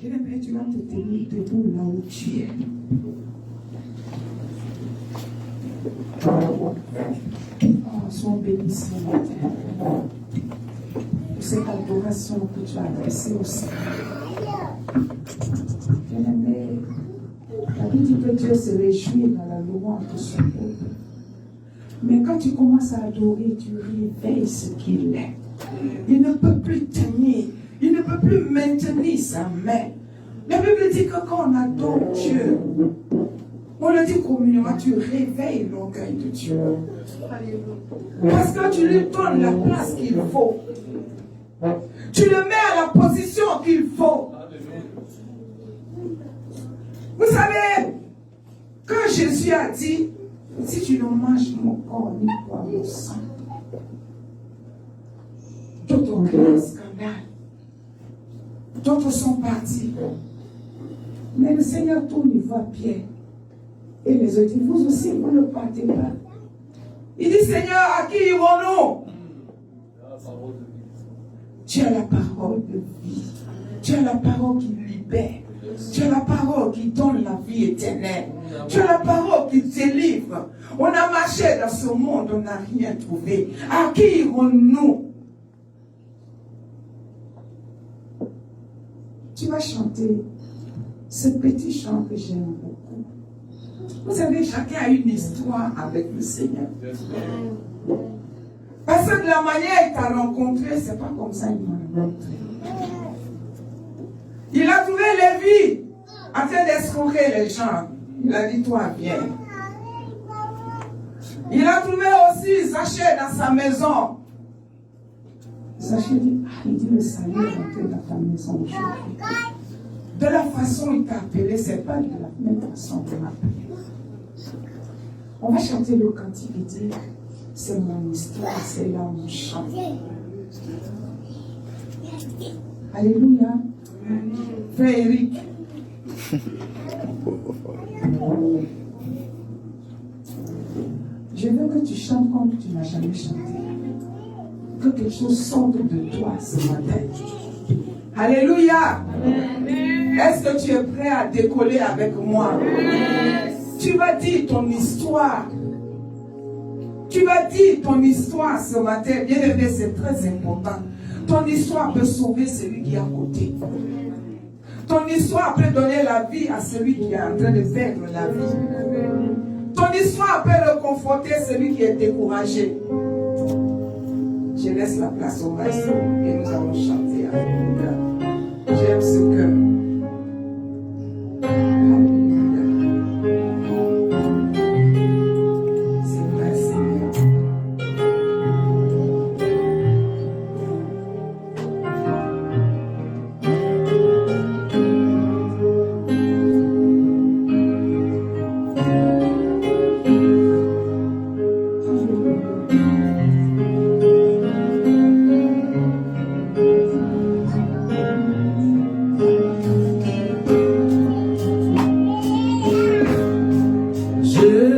Bien-aimé, tu vas te tenir debout là où tu es. Oh, sois béni ce matin pour cette adoration que tu as adressée au Seigneur. Bien-aimé, la Bible dit que Dieu se réjouit dans la louange de son peuple. Mais quand tu commences à adorer, tu réveilles ce qu'il est. Il ne peut plus tenir, il ne peut plus maintenir sa main. La Bible dit que quand on adore Dieu, on le dit communément, tu réveilles l'orgueil de Dieu. Parce que tu lui donnes la place qu'il faut. Tu le mets à la position qu'il faut. Vous savez, quand Jésus a dit, si tu ne manges mon corps ni bois mon sang, d'autres ont créé un scandale. D'autres sont partis. Mais le Seigneur tourne, il voit Pierre. Et les autres disent, vous aussi, vous ne partez pas. Il dit, Seigneur, à qui irons-nous? Tu as la parole de vie. Tu as la parole qui libère. Tu as la parole qui donne la vie éternelle. Tu as la parole qui délivre. On a marché dans ce monde, on n'a rien trouvé. À qui irons-nous? Tu vas chanter ce petit chant que j'aime beaucoup. Vous savez, chacun a une histoire avec le Seigneur. Parce que de la manière qu'il t'a rencontré, c'est pas comme ça qu'il m'a rencontré. Il a trouvé Lévi en train d'escroquer les gens. Il a dit, toi, viens. Il a trouvé aussi Zachée dans sa maison. Zachée dit, il dit, le salut est rentré dans ta maison aujourd'hui. De la façon il t'a appelé, c'est pas de la même façon qu'il m'a appelé. On va chanter le cantique et dire, c'est mon histoire, c'est là mon chant. Alléluia. Frère Eric. Je veux que tu chantes comme tu n'as jamais chanté. Que quelque chose sorte de toi ce matin. Alléluia. Est-ce que tu es prêt à décoller avec moi? Tu vas dire ton histoire. Tu vas dire ton histoire ce matin. Bien aimé, c'est très important. Ton histoire peut sauver celui qui est à côté. Ton histoire peut donner la vie à celui qui est en train de perdre la vie. Ton histoire peut réconforter celui qui est découragé. Je laisse la place au maestro et nous allons chanter avec lui. J'aime ce cœur. Yeah.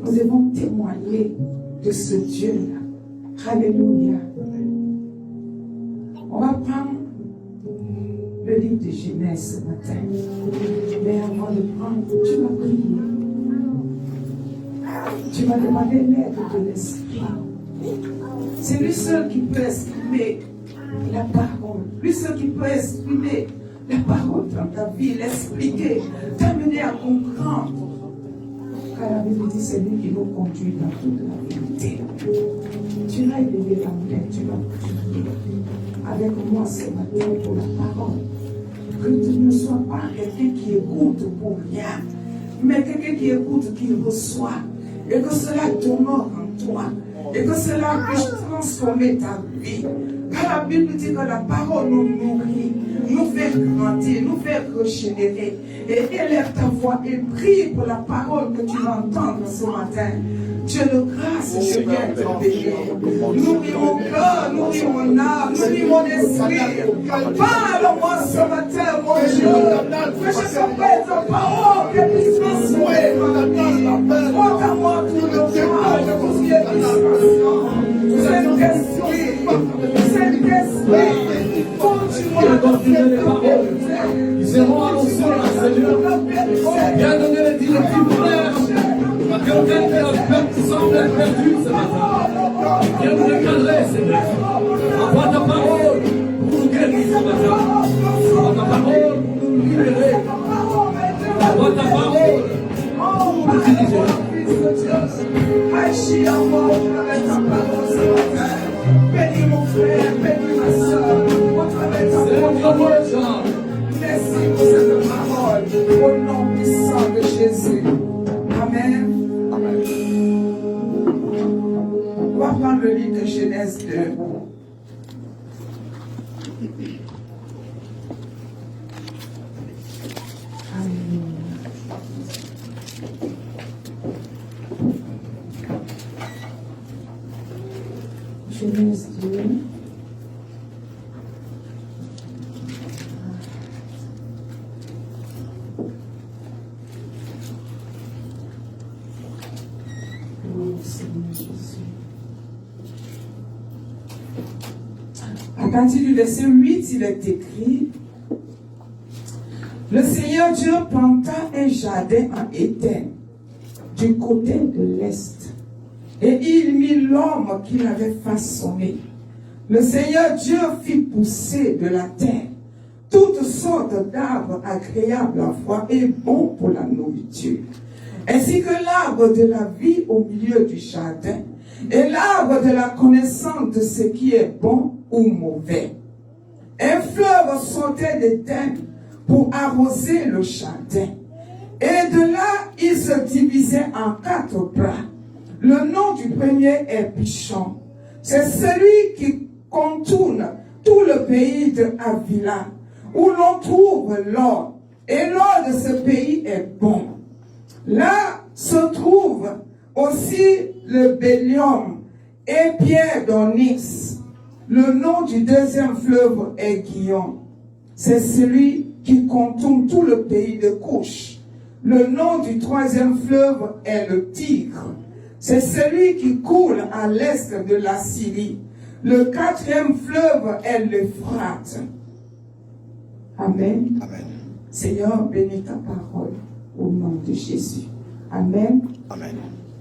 Nous devons témoigner de ce Dieu-là. Alléluia. On va prendre le livre de Genèse ce matin. Mais avant de prendre, tu vas prier. Tu vas demander l'aide de l'Esprit. C'est lui seul qui peut exprimer la parole. Lui seul qui peut exprimer la parole dans ta vie, l'expliquer, t'amener à comprendre. Car la Bible dit, c'est lui qui nous conduit dans toute la vérité. Tu vas élever la main, tu vas prier avec moi ce matin pour la parole. Que tu ne sois pas quelqu'un qui écoute pour rien, mais quelqu'un qui écoute, qui reçoit. Et que cela demeure en toi. Et que cela puisse transformer ta vie. Car la Bible dit que la parole nous nourrit, nous fait grandir, nous fait régénérer. Et élève ta voix et prie pour la parole que tu vas entendre ce matin. Dieu de grâce, je viens te bénir. Nourris mon cœur, nourris mon âme, nourris mon esprit. Parle-moi ce matin, mon Dieu. Que je comprenne ta parole, qu'elle puisse transformer ma vie. Montre à moi tout le courage, tout ce qui est dispensant. Saint-Esprit, continue les paroles. Ils seront annoncés à Seigneur. Viens donner les directives claires. À quelqu'un qui a peur, semble être perdu ce matin. Viens nous recadrer, Seigneur. Envoie ta parole pour nous guérir ce matin. Envoie ta parole pour nous libérer. Envoie ta parole pour nous diriger. Agis en moi avec ta parole ce matin. Bénis mon frère, bénis ma soeur. Au travers ta parole. Merci pour cette parole. Au nom puissant de Jésus. Amen. Amen. On va prendre le livre de Genèse 2. Je laisse Dieu. À partir du verset 8, il est écrit: le Seigneur Dieu planta un jardin en Éden, du côté de l'Est, et il mit l'homme qu'il avait façonné. Le Seigneur Dieu fit pousser de la terre toutes sortes d'arbres agréables à voir et bons pour la nourriture, ainsi que l'arbre de la vie au milieu du jardin, et l'arbre de la connaissance de ce qui est bon ou mauvais. Un fleuve sortait d'Éden pour arroser le jardin. Et de là, il se divisait en 4 bras. Le nom du premier est Pishon. C'est celui qui contourne tout le pays de Havila, où l'on trouve l'or. Et l'or de ce pays est bon. Là se trouve aussi le bélium et pierre d'onyx. Le nom du deuxième fleuve est Guillon. C'est celui qui contourne tout le pays de Couche. Le nom du troisième fleuve est le Tigre. C'est celui qui coule à l'est de la Syrie. Le quatrième fleuve est l'Euphrate. Amen. Amen. Seigneur, bénis ta parole au nom de Jésus. Amen. Amen.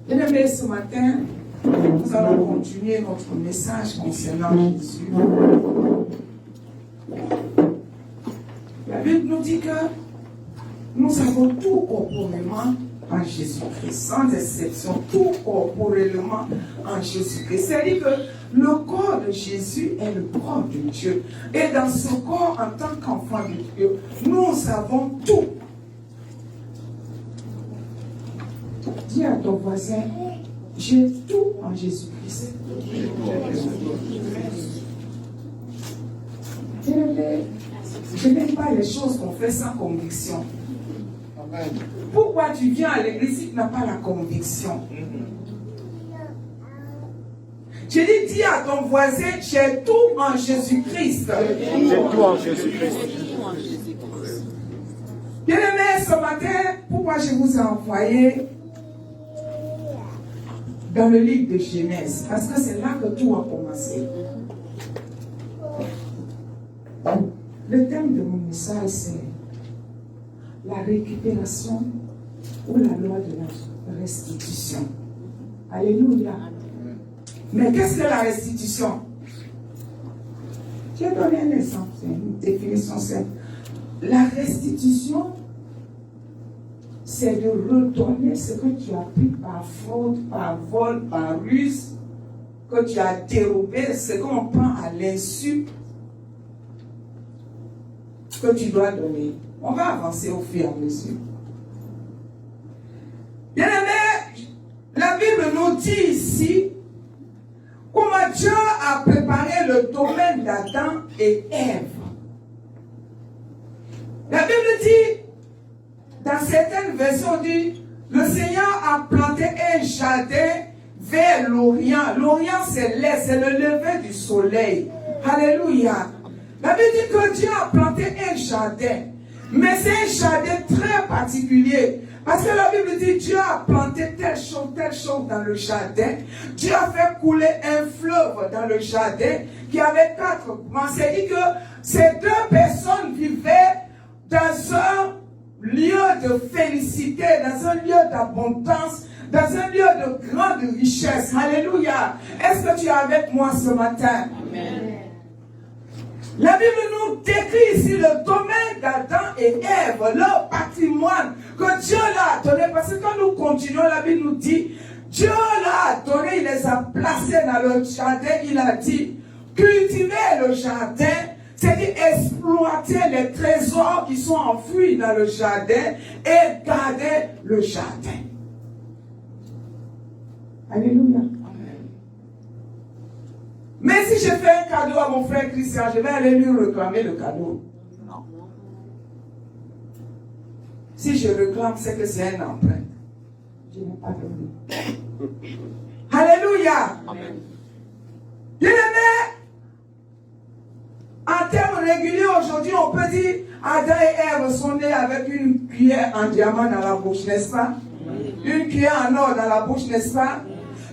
Bien-aimés, ce matin, nous allons continuer notre message concernant Jésus. La Bible nous dit que nous avons tout corporellement en Jésus-Christ, sans exception, tout corporellement en Jésus-Christ. C'est-à-dire que le corps de Jésus est le corps de Dieu. Et dans ce corps, en tant qu'enfant de Dieu, nous avons tout. Dis à ton voisin: j'ai tout en Jésus-Christ. Je n'aime pas les choses qu'on fait sans conviction. Pourquoi tu viens à l'église si tu n'as pas la conviction? Je dis à ton voisin: j'ai tout en Jésus-Christ. J'ai tout en Jésus-Christ. Bien-aimés, ce matin, pourquoi je vous ai envoyé dans le livre de Genèse? Parce que c'est là que tout a commencé. Le thème de mon message, c'est la récupération ou la loi de la restitution. Alléluia. Mais qu'est-ce que la restitution? J'ai donné un exemple, une définition simple. La restitution, c'est de redonner ce que tu as pris par faute, par vol, par ruse, que tu as dérobé, ce qu'on prend à l'insu que tu dois donner. On va avancer au fur et à mesure. Bien-aimés, la Bible nous dit ici comment Dieu a préparé le domaine d'Adam et Ève. La Bible dit, dans certaines versions, dit, le Seigneur a planté un jardin vers l'Orient. L'Orient, c'est l'est, c'est le lever du soleil. Alléluia. La Bible dit que Dieu a planté un jardin. Mais c'est un jardin très particulier. Parce que la Bible dit, Dieu a planté telle chose dans le jardin. Dieu a fait couler un fleuve dans le jardin qui avait 4 branches. C'est-à-dire que ces 2 personnes vivaient dans un lieu de félicité, dans un lieu d'abondance, dans un lieu de grande richesse. Alléluia. Est-ce que tu es avec moi ce matin? Amen. La Bible nous décrit ici le domaine d'Adam et Ève, leur patrimoine que Dieu leur a donné. Parce que quand nous continuons, la Bible nous dit, Dieu leur a donné, il les a placés dans le jardin. Il a dit, cultivez le jardin, c'est-à-dire exploiter les trésors qui sont enfouis dans le jardin et garder le jardin. Alléluia. Mais si je fais un cadeau à mon frère Christian, je vais aller lui réclamer le cadeau. Non. Si je réclame, c'est que c'est un emprunt. Je n'ai pas donné. Alléluia. Amen. Bien-aimé, en termes réguliers, aujourd'hui, on peut dire Adam et Ève sont nés avec une cuillère en diamant dans la bouche, n'est-ce pas? Une cuillère en or dans la bouche, n'est-ce pas?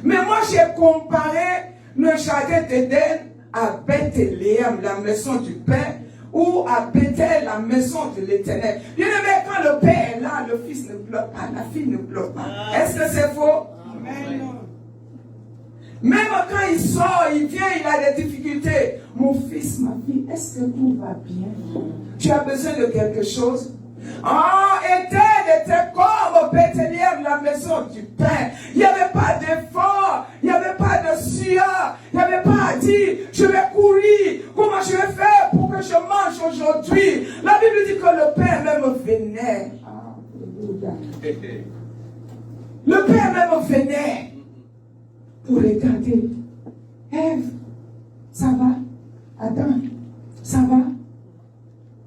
Mais moi, j'ai comparé le jardin d'Éden à Bethléem, la maison du Père, ou à Bethel, la maison de l'Éternel. Bien-aimé, quand le Père est là, le Fils ne pleure pas, la fille ne pleure pas. Est-ce que c'est faux? Amen. Même quand il sort, il vient, il a des difficultés. Mon fils, ma fille, est-ce que tout va bien? Tu as besoin de quelque chose? Éden était comme Bethléem, la maison du Père. Il n'y avait pas d'effort, il n'y avait pas de sueur, il n'y avait pas à dire, je vais courir, comment je vais faire pour que je mange aujourd'hui? La Bible dit que le Père même venait. Le Père même venait pour regarder. Ève, ça va? Adam, ça va?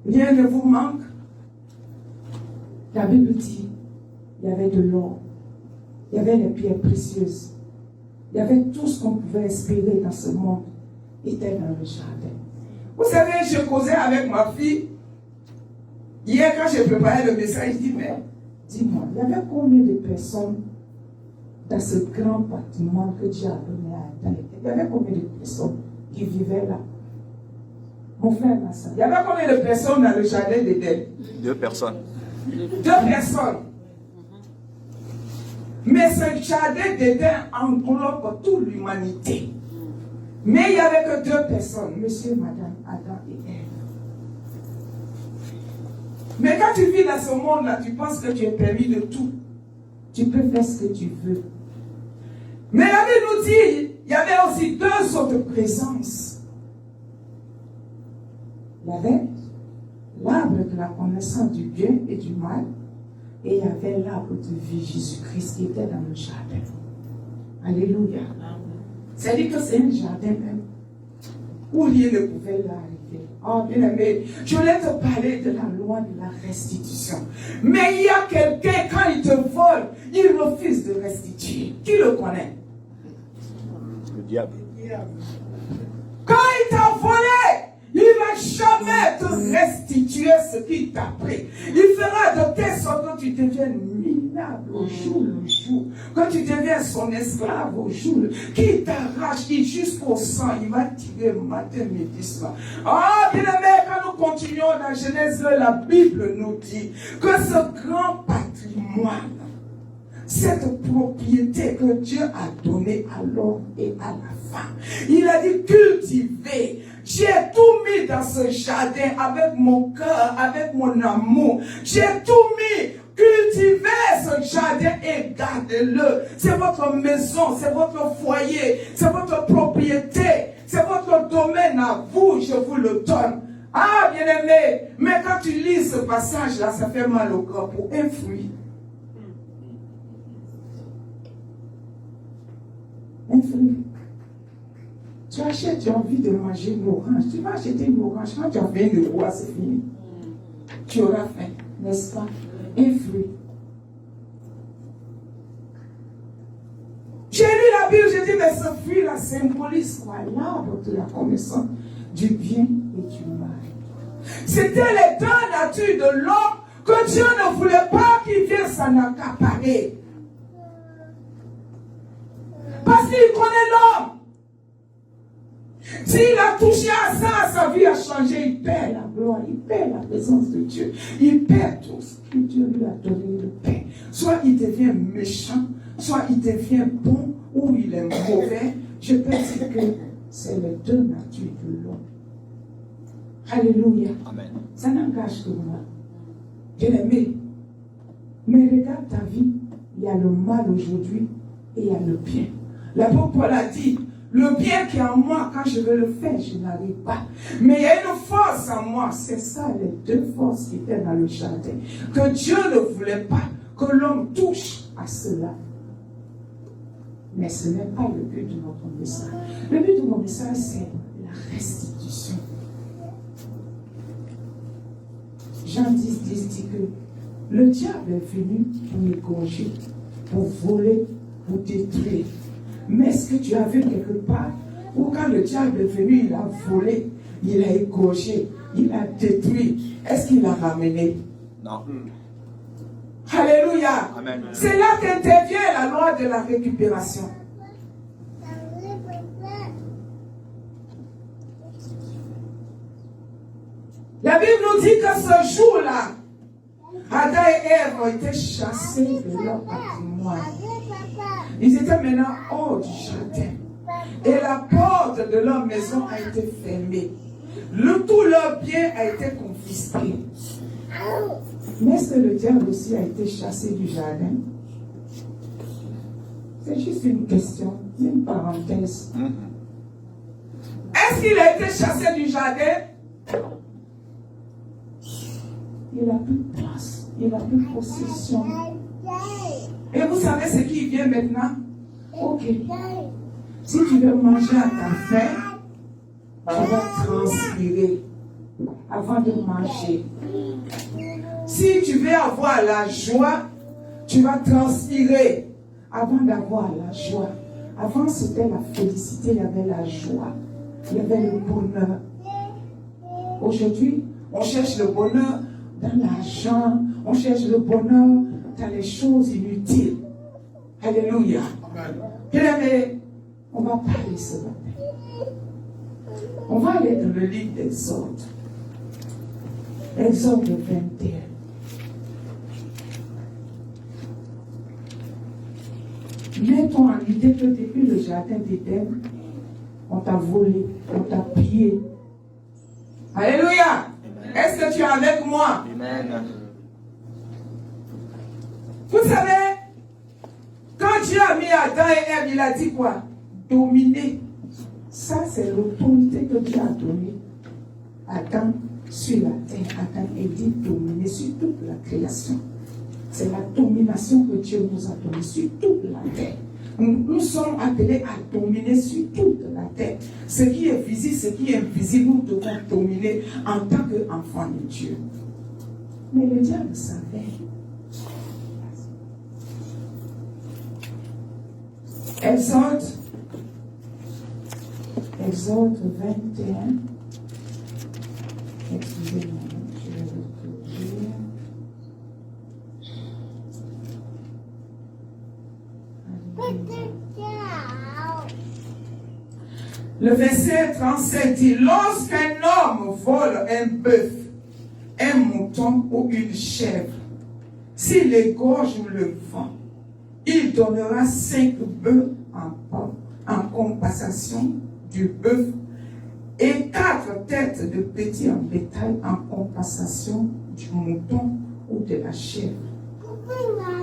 Rien ne vous manque? La Bible dit, il y avait de l'or, il y avait les pierres précieuses, il y avait tout ce qu'on pouvait espérer dans ce monde, était dans le jardin. Vous savez, je causais avec ma fille, hier quand j'ai préparé le message, je dis, mais dis-moi, il y avait combien de personnes dans ce grand bâtiment que Dieu a donné à Adam? Il y avait combien de personnes qui vivaient là? Mon frère, ma soeur, il y avait combien de personnes dans le jardin d'Éden? 2 personnes. 2 personnes. Mais ce jardin d'Éden englobe toute l'humanité. Mais il n'y avait que 2 personnes, monsieur, madame, Adam et Ève. Mais quand tu vis dans ce monde-là, tu penses que tu es permis de tout. Tu peux faire ce que tu veux. Mais la Bible nous dit, il y avait aussi 2 autres présences. Il y avait l'arbre de la connaissance du bien et du mal, et il y avait l'arbre de vie, Jésus-Christ, qui était dans le jardin. Alléluia. C'est-à-dire que c'est un jardin même où rien ne pouvait l'arriver. Oh, bien aimé, je voulais te parler de la loi de la restitution. Mais il y a quelqu'un, quand il te vole, il refuse de restituer. Qui le connaît? Le diable. Quand il t'a volé, il ne va jamais te restituer ce qu'il t'a pris. Il fera de telle sorte que tu deviennes minable au jour le jour. Que tu deviens son esclave au jour. Qu'il t'arrache jusqu'au sang. Il va tirer matin, midi, soir. Bien aimé, quand nous continuons dans Genèse, la Bible nous dit que ce grand patrimoine, cette propriété que Dieu a donnée à l'homme et à la femme, il a dit cultiver. J'ai tout mis dans ce jardin avec mon cœur, avec mon amour. J'ai tout mis. Cultivez ce jardin et gardez-le. C'est votre maison, c'est votre foyer, c'est votre propriété, c'est votre domaine à vous, je vous le donne. Bien-aimé, mais quand tu lis ce passage-là, ça fait mal au cœur pour un fruit. Un fruit. Tu achètes, tu as envie de manger une orange. Tu vas acheter une orange. Quand tu as faim de boire, c'est fini. Tu auras faim, n'est-ce pas? Un fruit. J'ai lu la Bible, j'ai dit, mais ce fruit-là symbolise quoi? L'arbre de la connaissance du bien et du mal. C'était les 2 natures de l'homme que Dieu ne voulait pas qu'il vienne s'en accaparer. Parce qu'il connaît l'homme. S'il a touché à ça, sa vie a changé. Il perd la gloire, il perd la présence de Dieu. Il perd tout ce que Dieu lui a donné de paix. Soit il devient méchant, soit il devient bon, ou il est mauvais. Je peux dire que c'est les 2 natures de l'homme. Alléluia. Amen. Ça n'engage que moi. Bien-aimé, mais regarde ta vie. Il y a le mal aujourd'hui et il y a le bien. L'apôtre Paul a dit, le bien qui est en moi, quand je veux le faire, je n'arrive pas. Mais il y a une force en moi. C'est ça, les 2 forces qui étaient dans le jardin. Que Dieu ne voulait pas que l'homme touche à cela. Mais ce n'est pas le but de notre message. Le but de mon message, c'est la restitution. Jean 10 dit que le diable est venu pour égorger, pour voler, pour détruire. Mais est-ce que tu as vu quelque part où quand le diable est venu, il a volé, il a égorgé, il a détruit? Est-ce qu'il a ramené? Non. Alléluia. Amen. C'est là qu'intervient la loi de la récupération. La Bible nous dit que ce jour-là, Adam et Ève ont été chassés de leur patrimoine. Ils étaient maintenant hors du jardin. Et la porte de leur maison a été fermée. Tout leur bien a été confisqué. Mais est-ce que le diable aussi a été chassé du jardin? C'est juste une question, une parenthèse. Est-ce qu'il a été chassé du jardin? Il n'a plus de place, il n'a plus de possession. Et vous savez ce qui vient maintenant? Ok. Si tu veux manger à ta faim, tu vas transpirer avant de manger. Si tu veux avoir la joie, tu vas transpirer avant d'avoir la joie. Avant, c'était la félicité, il y avait la joie, il y avait le bonheur. Aujourd'hui, on cherche le bonheur dans l'argent, on cherche le bonheur dans les choses inutiles. Alléluia. Bien-aimés, on va parler ce matin. On va aller dans le livre d'Exode. Exode 21. Mets-toi en idée que depuis le jardin d'Éden, on t'a volé, on t'a pillé. Alléluia. Est-ce que tu es avec moi? Amen. Vous savez, quand Dieu a mis Adam et Ève, il a dit quoi? Dominer. Ça, c'est l'autorité que Dieu a donnée à Adam sur la terre. Adam est dit dominer sur toute la création. C'est la domination que Dieu nous a donnée sur toute la terre. Nous sommes appelés à dominer sur toute la terre. Ce qui est visible, ce qui est invisible, nous devons dominer en tant qu'enfants de Dieu. Mais le diable savait. Exode 21. Excusez-moi, je vais retrouver. Le verset 37 dit: lorsqu'un homme vole un bœuf, un mouton ou une chèvre, s'il égorge ou le vend, il donnera 5 bœufs en compensation du bœuf et 4 têtes de petits en bétail en compensation du mouton ou de la chèvre.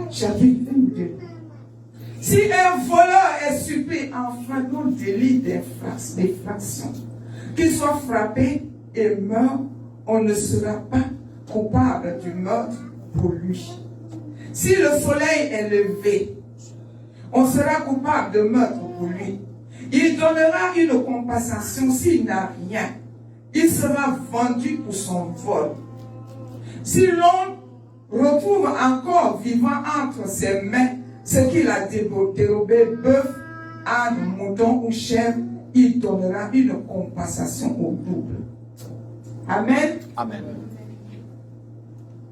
Chapitre 22. Si un voleur est supplie en flagrant délit d'infraction, qu'il soit frappé et meurt, on ne sera pas coupable du meurtre pour lui. Si le soleil est levé, on sera coupable de meurtre pour lui. Il donnera une compensation s'il n'a rien. Il sera vendu pour son vol. Si l'on retrouve encore vivant entre ses mains ce qu'il a dérobé, bœuf, âne, mouton ou chèvre, il donnera une compensation au double. Amen. Amen.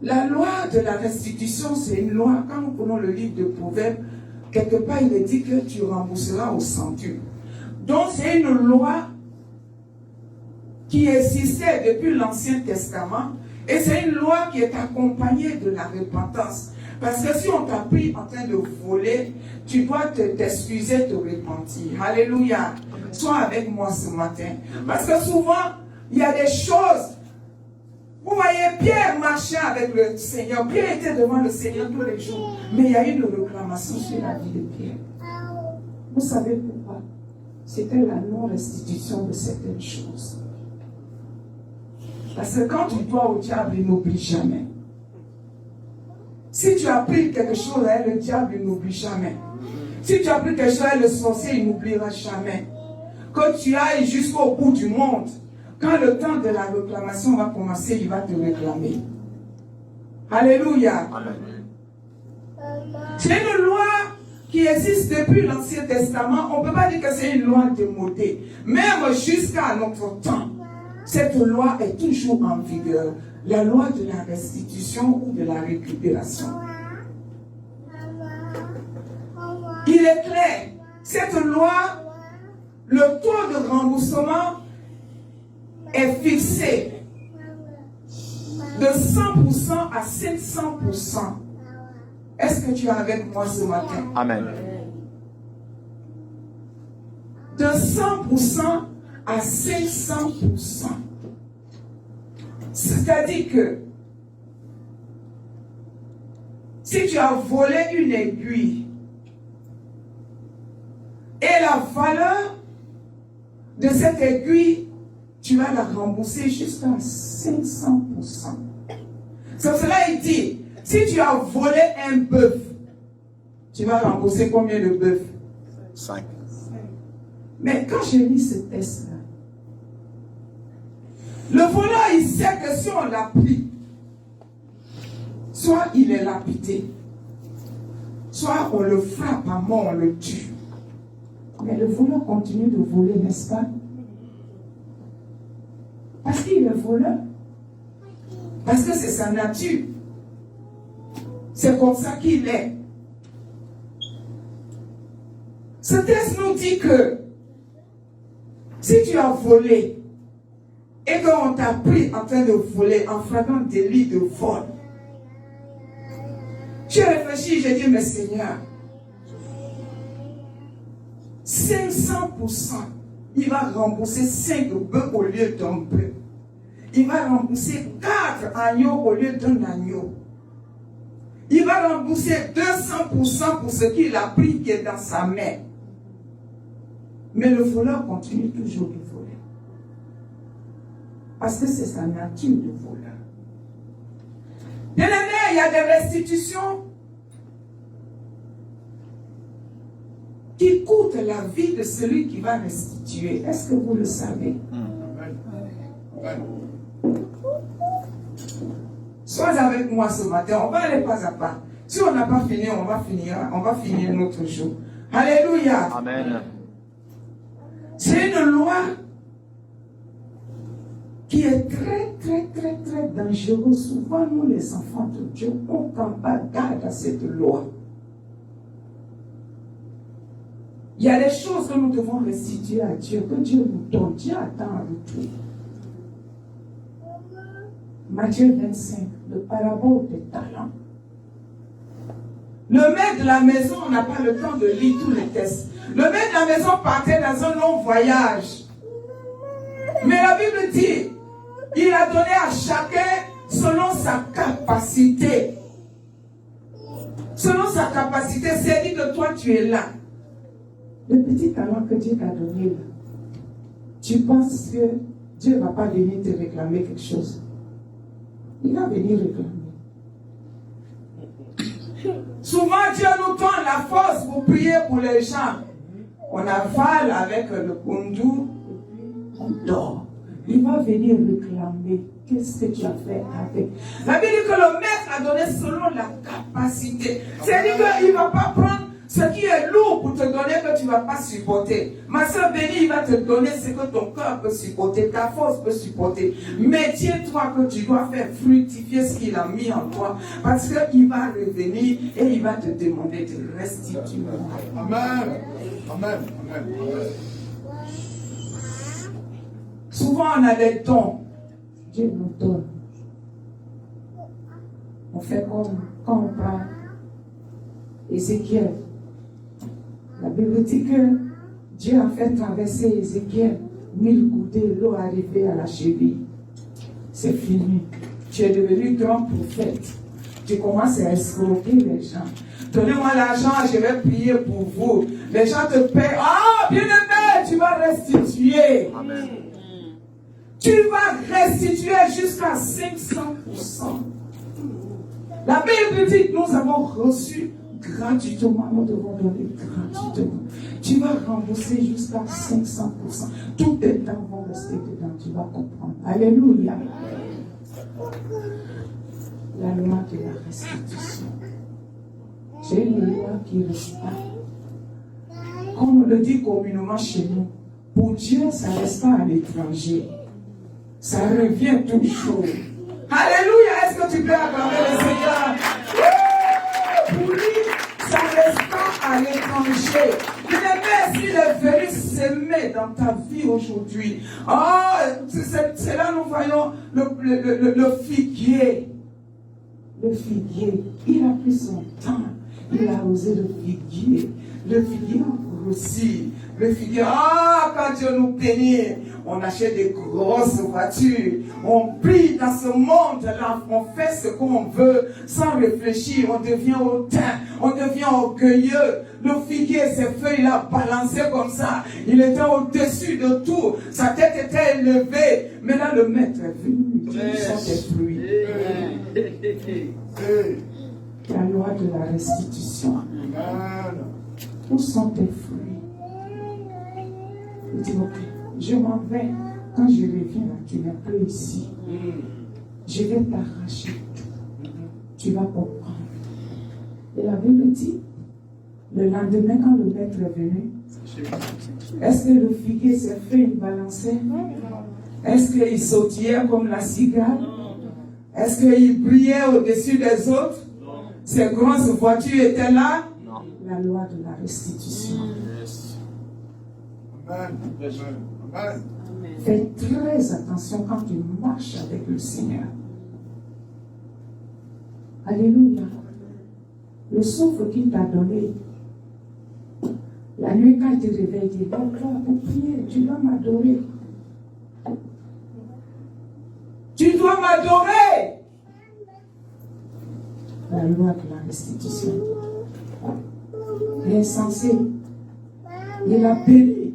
La loi de la restitution, c'est une loi. Quand nous prenons le livre de Proverbes, quelque part il est dit que tu rembourseras au centuple. Donc c'est une loi qui existait depuis l'Ancien Testament et c'est une loi qui est accompagnée de la repentance. Parce que si on t'a pris en train de voler, tu dois t'excuser, te repentir. Alléluia. Sois avec moi ce matin. Parce que souvent, il y a des choses. Vous voyez, Pierre marchait avec le Seigneur. Pierre était devant le Seigneur tous les jours. Mais il y a eu une réclamation sur la vie de Pierre. Vous savez pourquoi? C'était la non-restitution de certaines choses. Parce que quand tu dois au diable, il n'oublie jamais. Si tu as pris quelque chose, le diable n'oublie jamais. Si tu as pris quelque chose à le sorcier, il n'oubliera jamais. Que tu ailles jusqu'au bout du monde. Quand le temps de la réclamation va commencer, il va te réclamer. Alléluia. Amen. C'est une loi qui existe depuis l'Ancien Testament. On ne peut pas dire que c'est une loi démodée. Même jusqu'à notre temps, cette loi est toujours en vigueur. La loi de la restitution ou de la récupération. Il est clair, cette loi, le taux de remboursement est fixé de 100% à 500%. Est-ce que tu es avec moi ce matin? Amen. De 100% à 500%. C'est-à-dire que si tu as volé une aiguille et la valeur de cette aiguille, tu vas la rembourser jusqu'à 500%. C'est cela il dit, si tu as volé un bœuf, tu vas rembourser combien de bœufs? 5. Mais quand j'ai lu ce texte-là, le voleur, il sait que si on l'a pris, soit il est lapidé, soit on le frappe à mort, on le tue. Mais le voleur continue de voler, n'est-ce pas? Parce qu'il est voleur. Parce que c'est sa nature. C'est comme ça qu'il est. Ce texte nous dit que si tu as volé et qu'on t'a pris en train de voler en flagrant délit de vol, j'ai réfléchi, j'ai dit, mais Seigneur, 500%, il va rembourser 5 bœufs au lieu d'un bœuf. Il va rembourser 4 agneaux au lieu d'un agneau. Il va rembourser 200% pour ce qu'il a pris qui est dans sa main. Mais le voleur continue toujours de voler. Parce que c'est sa nature de voleur. Bien aimé, il y a des restitutions qui coûtent la vie de celui qui va restituer. Est-ce que vous le savez? Sois avec moi ce matin, on va aller pas à pas. Si on n'a pas fini, on va finir notre jour. Alléluia. Amen. C'est une loi qui est très, très, très, très dangereuse. Souvent, nous, les enfants de Dieu, on ne prend pas garde à cette loi. Il y a des choses que nous devons restituer à Dieu, que Dieu nous donne. Dieu attend en retour. Matthieu 25, le parabole des talents. Le maître de la maison n'a pas le temps de lire tous les textes. Le maître de la maison partait dans un long voyage. Mais la Bible dit, il a donné à chacun selon sa capacité. Selon sa capacité, c'est dit que toi tu es là. Le petit talent que Dieu t'a donné là, tu penses que Dieu ne va pas venir te réclamer quelque chose? Il va venir réclamer. Souvent, Dieu nous donne la force pour prier pour les gens. On avale avec le kundou, on dort. Il va venir réclamer. Qu'est-ce que tu as fait avec? La Bible dit que le maître a donné selon la capacité. C'est-à-dire qu'il ne va pas prendre ce qui est lourd pour te donner que tu ne vas pas supporter. Ma soeur bénie, il va te donner ce que ton cœur peut supporter, ta force peut supporter. Mais tiens-toi que tu dois faire fructifier ce qu'il a mis en toi. Parce qu'il va revenir et il va te demander de restituer. Amen. Amen. Amen. Souvent, on a des dons. Dieu nous donne. On fait comme quand on prend Ézéchiel. La Bible dit que Dieu a fait traverser Ézéchiel 1000 coudées, l'eau arrivée à la cheville. C'est fini. Tu es devenu grand prophète. Tu commences à escroquer les gens. Donnez-moi l'argent, je vais prier pour vous. Les gens te paient. Ah, bien aimé, tu vas restituer. Amen. Tu vas restituer jusqu'à 500%. La Bible dit que nous avons reçu gratuitement. Nous devons donner gratuitement. Tu vas rembourser jusqu'à 500%. Tous tes temps vont rester dedans. Tu vas comprendre. Alléluia. La loi de la restitution. C'est une loi qui reste pas. Comme on le dit communément chez nous, pour Dieu, ça ne reste pas à l'étranger. Ça revient toujours. Alléluia. Est-ce que tu peux acclamer le Seigneur? Pour lui, ça ne reste pas à l'étranger. Bien-aimé, s'il est venu s'aimer dans ta vie aujourd'hui. C'est là nous voyons le figuier. Le figuier, il a pris son temps. Il a osé le figuier. Le figuier a grossi. Le figuier, quand Dieu nous bénit, on achète des grosses voitures. On brille dans ce monde-là. On fait ce qu'on veut sans réfléchir. On devient hautain. On devient orgueilleux. Le figuier, ses feuilles, il a balancé comme ça. Il était au-dessus de tout. Sa tête était élevée. Mais là, le maître est venu. Il dit, ce sont des fruits. La loi de la restitution. Où sont tes fruits? Il dit, ok, je m'en vais. Quand je reviens là, tu n'es plus ici. Je vais t'arracher tout. Tu vas comprendre. Et la Bible dit, le lendemain, quand le maître est venu, est-ce que le figuier s'est fait une balancée? Est-ce qu'il sautillait comme la cigale? Est-ce qu'il brillait au-dessus des autres? Ces grosses voitures étaient là? La loi de la restitution. Amen. Amen. Fais très attention quand tu marches avec le Seigneur. Alléluia. Le souffle qu'il t'a donné, la nuit quand il te réveille, il dit, toi pour prier, tu dois m'adorer. Tu dois m'adorer. La loi de la restitution. L'insensé, il a béni.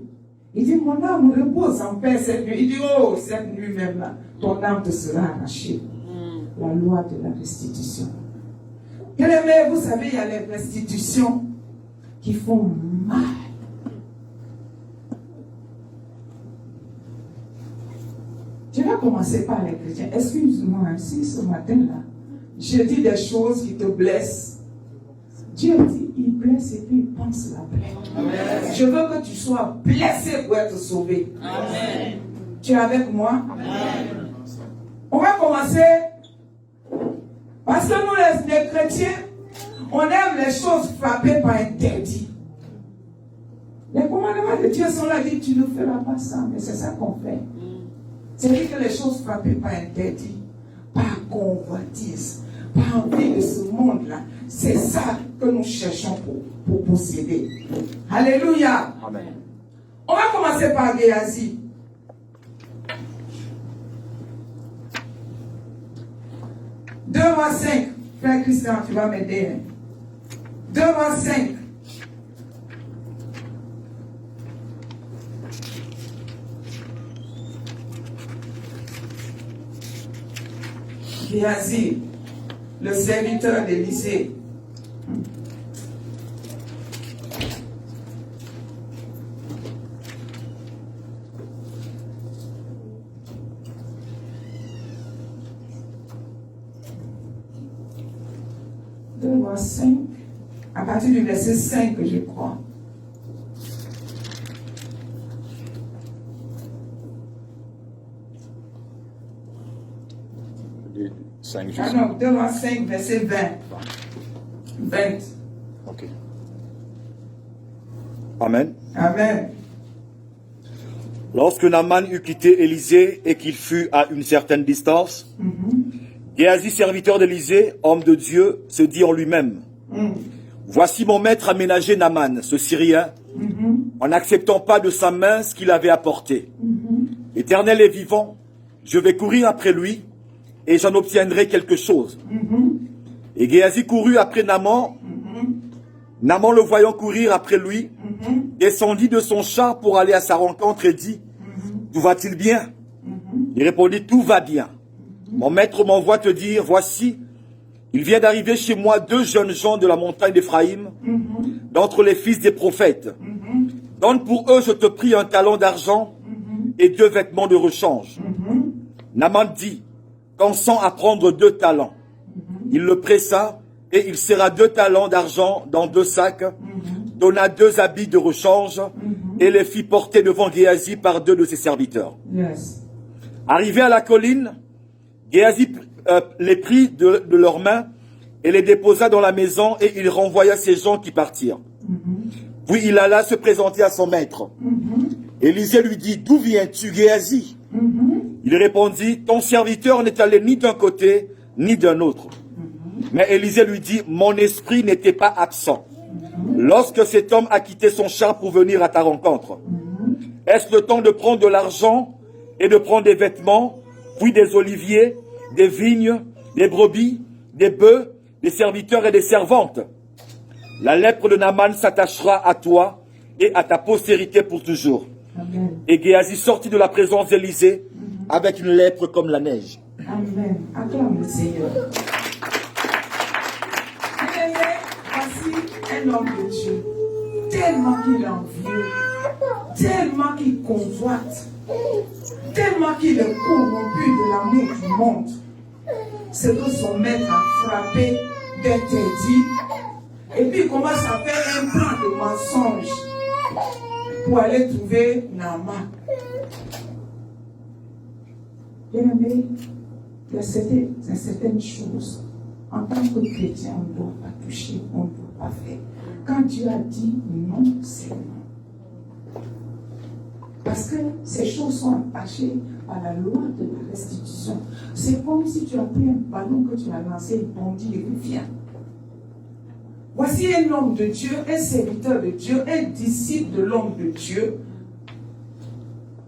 Il dit, mon âme repose en paix cette nuit. Il dit, oh, cette nuit même là, ton âme te sera arrachée. La loi de la restitution. Bien-aimés, vous savez, il y a les restitutions qui font mal. Je vais commencer par les chrétiens. Excuse-moi, si ce matin-là, je dis des choses qui te blessent. Dieu dit, il blesse et puis il pense la plaie. Amen. Je veux que tu sois blessé pour être sauvé. Amen. Tu es avec moi? Amen. On va commencer parce que nous, les chrétiens, on aime les choses frappées par interdit. Les commandements de Dieu sont là, dit, tu ne feras pas ça, mais c'est ça qu'on fait. C'est-à-dire que les choses frappées par interdit, par convoitise, par envie de ce monde-là, c'est ça que nous cherchons pour posséder. Alléluia. Amen. On va commencer par Géasi. Deux mois 5. Frère Christian, tu vas m'aider. 2 mois 5. Géasi, le serviteur d'Élisée. Deux mois 5, à partir du verset 5, je crois. Ah non, 2 mois 5, verset 20. 20. Ok. Amen. Amen. Lorsque Naaman eut quitté Élisée et qu'il fut à une certaine distance, Géasi, serviteur d'Élisée, homme de Dieu, se dit en lui-même, voici mon maître a ménagé Naaman, ce Syrien, en n'acceptant pas de sa main ce qu'il avait apporté. L'Éternel est vivant, je vais courir après lui, et j'en obtiendrai quelque chose. Et Géasi courut après Naaman. Naaman, le voyant courir après lui, descendit de son char pour aller à sa rencontre et dit, tout va-t-il bien? Il répondit, tout va bien. Mon maître m'envoie te dire, voici, Il vient d'arriver chez moi 2 jeunes gens de la montagne d'Éphraïm, d'entre les fils des prophètes. Donne pour eux, je te prie, un talent d'argent et 2 vêtements de rechange. Naaman dit, consent à prendre 2 talents. Il le pressa et il serra 2 talents d'argent dans 2 sacs, donna 2 habits de rechange et les fit porter devant Géasi par 2 de ses serviteurs. Yes. Arrivé à la colline, Géasi les prit de leurs mains et les déposa dans la maison et il renvoya ces gens qui partirent. Puis il alla se présenter à son maître. Élisée lui dit, d'où viens-tu, Géasi? Il répondit, ton serviteur n'est allé ni d'un côté ni d'un autre. Mais Élisée lui dit, mon esprit n'était pas absent lorsque cet homme a quitté son char pour venir à ta rencontre. Est-ce le temps de prendre de l'argent et de prendre des vêtements, puis des oliviers, des vignes, des brebis, des bœufs, des serviteurs et des servantes? La lèpre de Naaman s'attachera à toi et à ta postérité pour toujours. Amen. Et Géasi sortit de la présence d'Élisée avec une lèpre comme la neige. Amen. Acclame le Seigneur. Bien-aimé, voici un homme de Dieu, tellement qu'il est envieux, tellement qu'il convoite, tellement qu'il est corrompu de l'amour du monde. C'est que son maître a frappé d'interdit et puis il commence à faire un plan de mensonge pour aller trouver Naaman. Bien-aimé, il y a certaines choses, en tant que chrétien, on ne doit pas toucher, on ne doit pas faire. Quand Dieu a dit non, c'est non. Parce que ces choses sont attachées à la loi de la restitution. C'est comme si tu as pris un ballon que tu as lancé, il bondit et revient. Voici un homme de Dieu, un serviteur de Dieu, un disciple de l'homme de Dieu,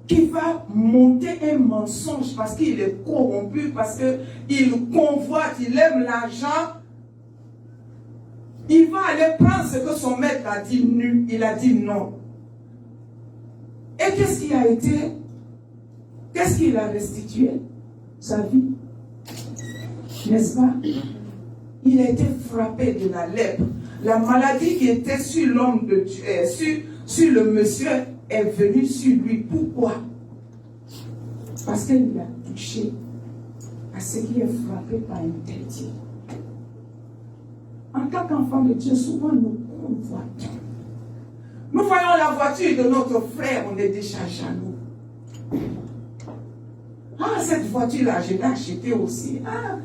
qui va monter un mensonge parce qu'il est corrompu, parce qu'il convoite, il aime l'argent. Il va aller prendre ce que son maître a dit nu, il a dit non. Et qu'est-ce qui a été? Qu'est-ce qu'il a restitué? Sa vie. N'est-ce pas? Il a été frappé de la lèpre. La maladie qui était sur l'homme de Dieu, sur le monsieur, est venue sur lui. Pourquoi? Parce qu'il a touché à ce qui est frappé par interdit. En tant qu'enfant de Dieu, souvent nous convoitons. Nous voyons la voiture de notre frère, on est déjà jaloux. Ah, cette voiture-là, je l'ai achetée aussi. Ah,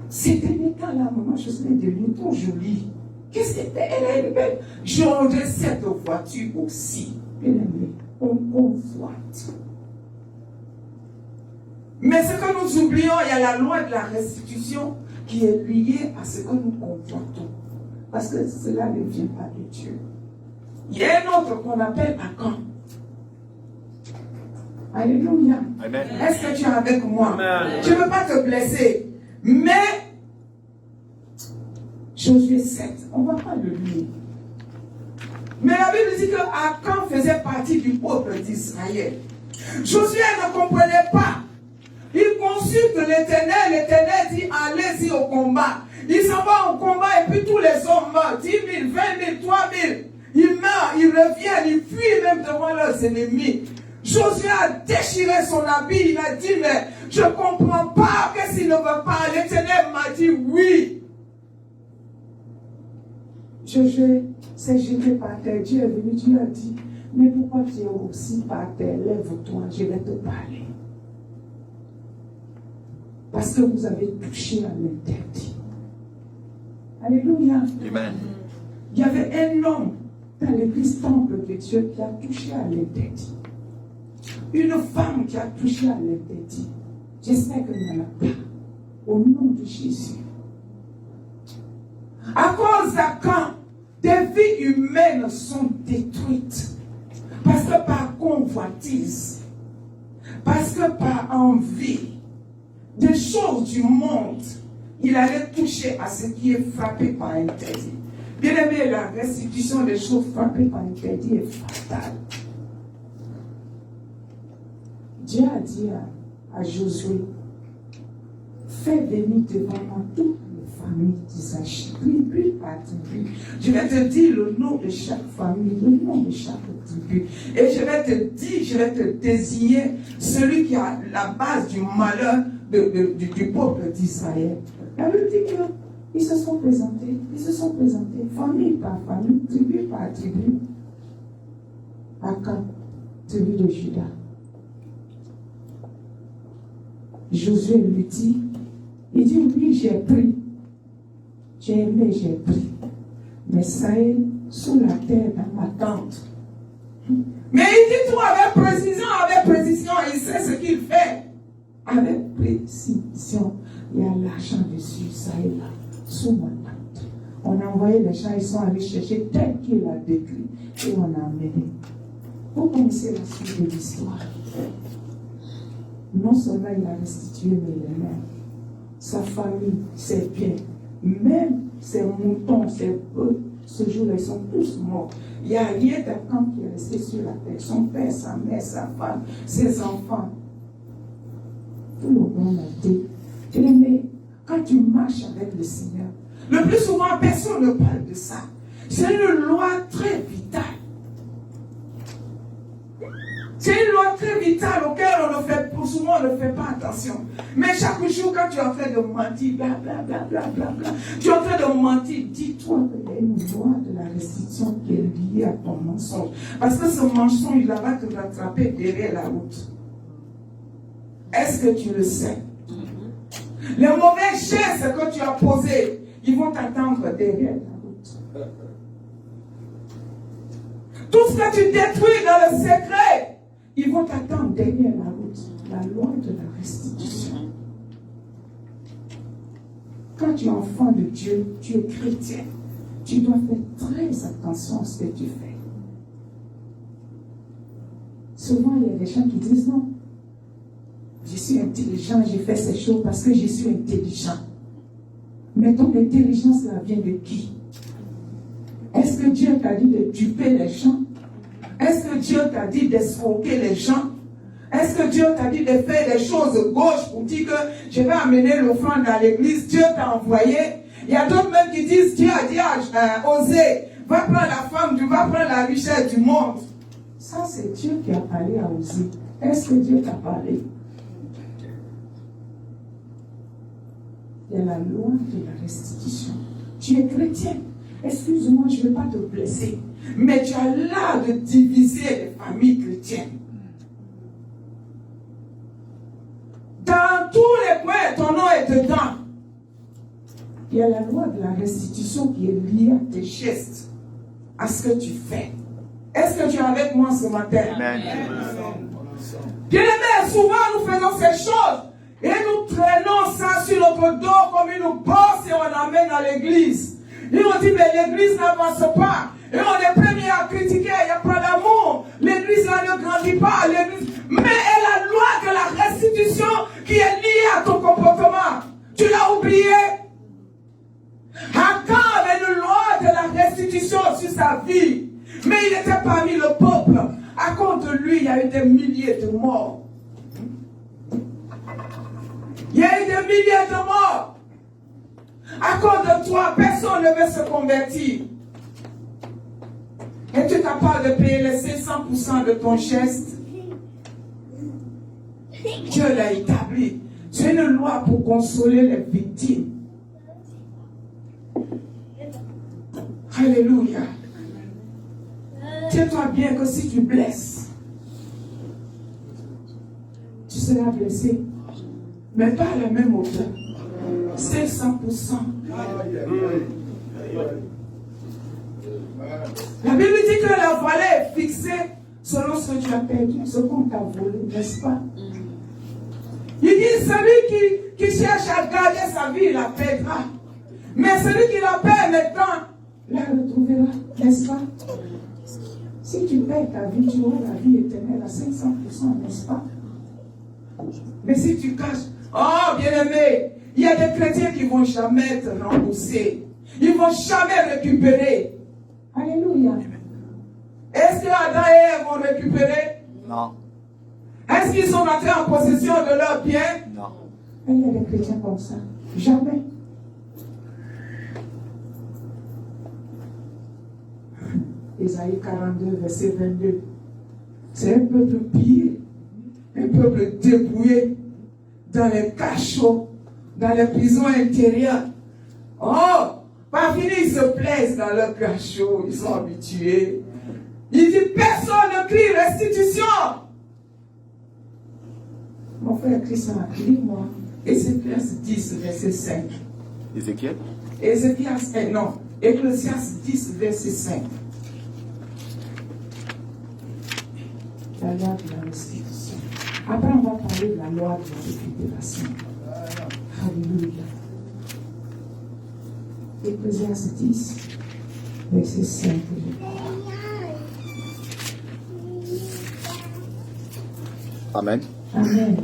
c'était le cas là, maman, je suis de lui, trop jolie. Qu'est-ce que c'était? Elle est belle. J'aurais cette voiture aussi. Bien-aimé, on convoite. Mais ce que nous oublions, il y a la loi de la restitution qui est liée à ce que nous convoitons. Parce que cela ne vient pas de Dieu. Il y a un autre qu'on appelle Achan. Alléluia. Amen. Est-ce que tu es avec moi? Amen. Je ne veux pas te blesser. Mais, Josué 7, on ne va pas le lire. Mais la Bible dit que Achan faisait partie du peuple d'Israël. Josué ne comprenait pas. Il consulte l'Éternel. L'Éternel dit, allez-y au combat. Il s'en va au combat et puis tous les hommes meurent. 10 000, 20 000, 3 000. Ils meurent, ils reviennent, ils fuient même devant leurs ennemis. Josué a déchiré son habit. Il a dit, mais je ne comprends pas. Qu'est-ce qu'il ne veut pas? L'Éternel m'a dit oui. Josué s'est jeté par terre. Dieu est venu, Dieu a dit, mais pourquoi tu es aussi par terre? Lève-toi, je vais te parler. Parce que vous avez touché à l'interdit. Alléluia. Amen. Il y avait un homme dans l'église temple de Dieu qui a touché à l'interdit. Une femme qui a touché à l'interdit. J'espère qu'il n'y en a pas. Au nom de Jésus. À cause d'Achan, des vies humaines sont détruites. Parce que par convoitise, parce que par envie, des choses du monde, il allait toucher à ce qui est frappé par interdit. Bien aimé, la restitution des choses frappées par interdit est fatale. Dieu a dit à Josué, fais venir devant moi toutes les famille d'Isaac, tribu par tribu. Je vais te dire le nom de chaque famille, le nom de chaque tribu. Et je vais te désigner celui qui a la base du malheur du peuple d'Israël. La Bible dit qu'ils se sont présentés, famille par famille, tribu par tribu. Acab, tribu de Juda. Josué lui dit, oui, j'ai pris. J'ai aimé, j'ai pris. Mais ça est sous la terre dans ma tente. Mais il dit tout avec précision, il sait ce qu'il fait. Avec précision, il y a l'argent dessus, ça est là, sous ma tente. On a envoyé les gens, ils sont allés chercher tel qu'il a décrit et on a amené. Vous connaissez la suite de l'histoire. Non seulement il a restitué mes mains, sa famille, ses biens, même ses moutons, ses bœufs, ce jour-là, ils sont tous morts. Il n'y a rien d'Acab qui est resté sur la terre. Son père, sa mère, sa femme, ses enfants. Tout le monde a été. Mais quand tu marches avec le Seigneur, le plus souvent, personne ne parle de ça. C'est une loi très vitale. C'est une loi très vitale auquel pour souvent on ne fait pas attention. Mais chaque jour, quand tu es en train de mentir, blablabla, tu es en train de mentir, dis-toi qu'il y a une loi de la restitution qui est liée à ton mensonge. Parce que ce mensonge, il va te rattraper derrière la route. Est-ce que tu le sais? Les mauvais gestes que tu as posés, ils vont t'attendre derrière la route. Tout ce que tu détruis dans le secret, ils vont t'attendre derrière la route. La loi de la restitution. Quand tu es enfant de Dieu, tu es chrétien, tu dois faire très attention à ce que tu fais. Souvent, il y a des gens qui disent non. Je suis intelligent, j'ai fait ces choses parce que je suis intelligent. Mais ton intelligence, là, vient de qui? Est-ce que Dieu t'a dit de duper les gens? Est-ce que Dieu t'a dit d'escroquer les gens? Est-ce que Dieu t'a dit de faire des choses gauches pour dire que je vais amener l'offrande à l'église? Dieu t'a envoyé. Il y a d'autres même qui disent, Dieu a dit à Osée, va prendre la femme, tu vas prendre la richesse du monde. Ça, c'est Dieu qui a parlé à Osée. Est-ce que Dieu t'a parlé? Il y a la loi de la restitution. Tu es chrétien. Excuse-moi, je ne vais pas te blesser. Mais tu as l'art de diviser les familles chrétiennes. Dans tous les coins, ton nom est dedans. Il y a la loi de la restitution qui est liée à tes gestes, à ce que tu fais. Est-ce que tu es avec moi ce matin? Amen. Bien-aimés, souvent nous faisons ces choses et nous traînons ça sur notre dos comme une bosse et on l'amène à l'église. Et on dit, mais l'église n'avance pas. Et on est premier à critiquer, il n'y a pas d'amour. L'église là ne grandit pas. Mais est la loi de la restitution qui est liée à ton comportement. Tu l'as oublié? Acab avait une loi de la restitution sur sa vie. Mais il était parmi le peuple. À cause de lui, il y a eu des milliers de morts. Il y a eu des milliers de morts. À cause de toi, personne ne veut se convertir. Et tu es capable de payer les 500% de ton geste. Dieu l'a établi. C'est une loi pour consoler les victimes. Alléluia. Tiens-toi bien que si tu blesses, tu seras blessé. Mais pas à la même hauteur. 500%. La Bible dit que la volée est fixée selon ce que tu as perdu, ce qu'on t'a volé, n'est-ce pas? Il dit, celui qui cherche à garder sa vie, il la perdra. Mais celui qui la perd maintenant, la retrouvera, n'est-ce pas? Si tu perds ta vie, tu auras la vie éternelle à 500%, n'est-ce pas? Mais si tu caches, oh bien-aimé, il y a des chrétiens qui ne vont jamais te rembourser. Ils ne vont jamais récupérer. Alléluia. Est-ce que Adam et Ève vont récupérer? Non. Est-ce qu'ils sont entrés en possession de leurs biens? Non. Il y a des chrétiens comme ça. Jamais. Ésaïe 42, verset 22. C'est un peuple pillé, un peuple dépouillé dans les cachots, dans les prisons intérieures. Oh, par fini, ils se plaisent dans leurs cachots, ils sont habitués. Il dit, personne ne crie restitution. Mon frère Christian, lis-moi Ézéchias 10, verset 5. Ézéchiel. Ecclésiaste 10, verset 5. La loi de la restitution. Après, on va parler de la loi de la récupération. Alléluia. Ecclésiaste 10, verset 5. Amen. Amen.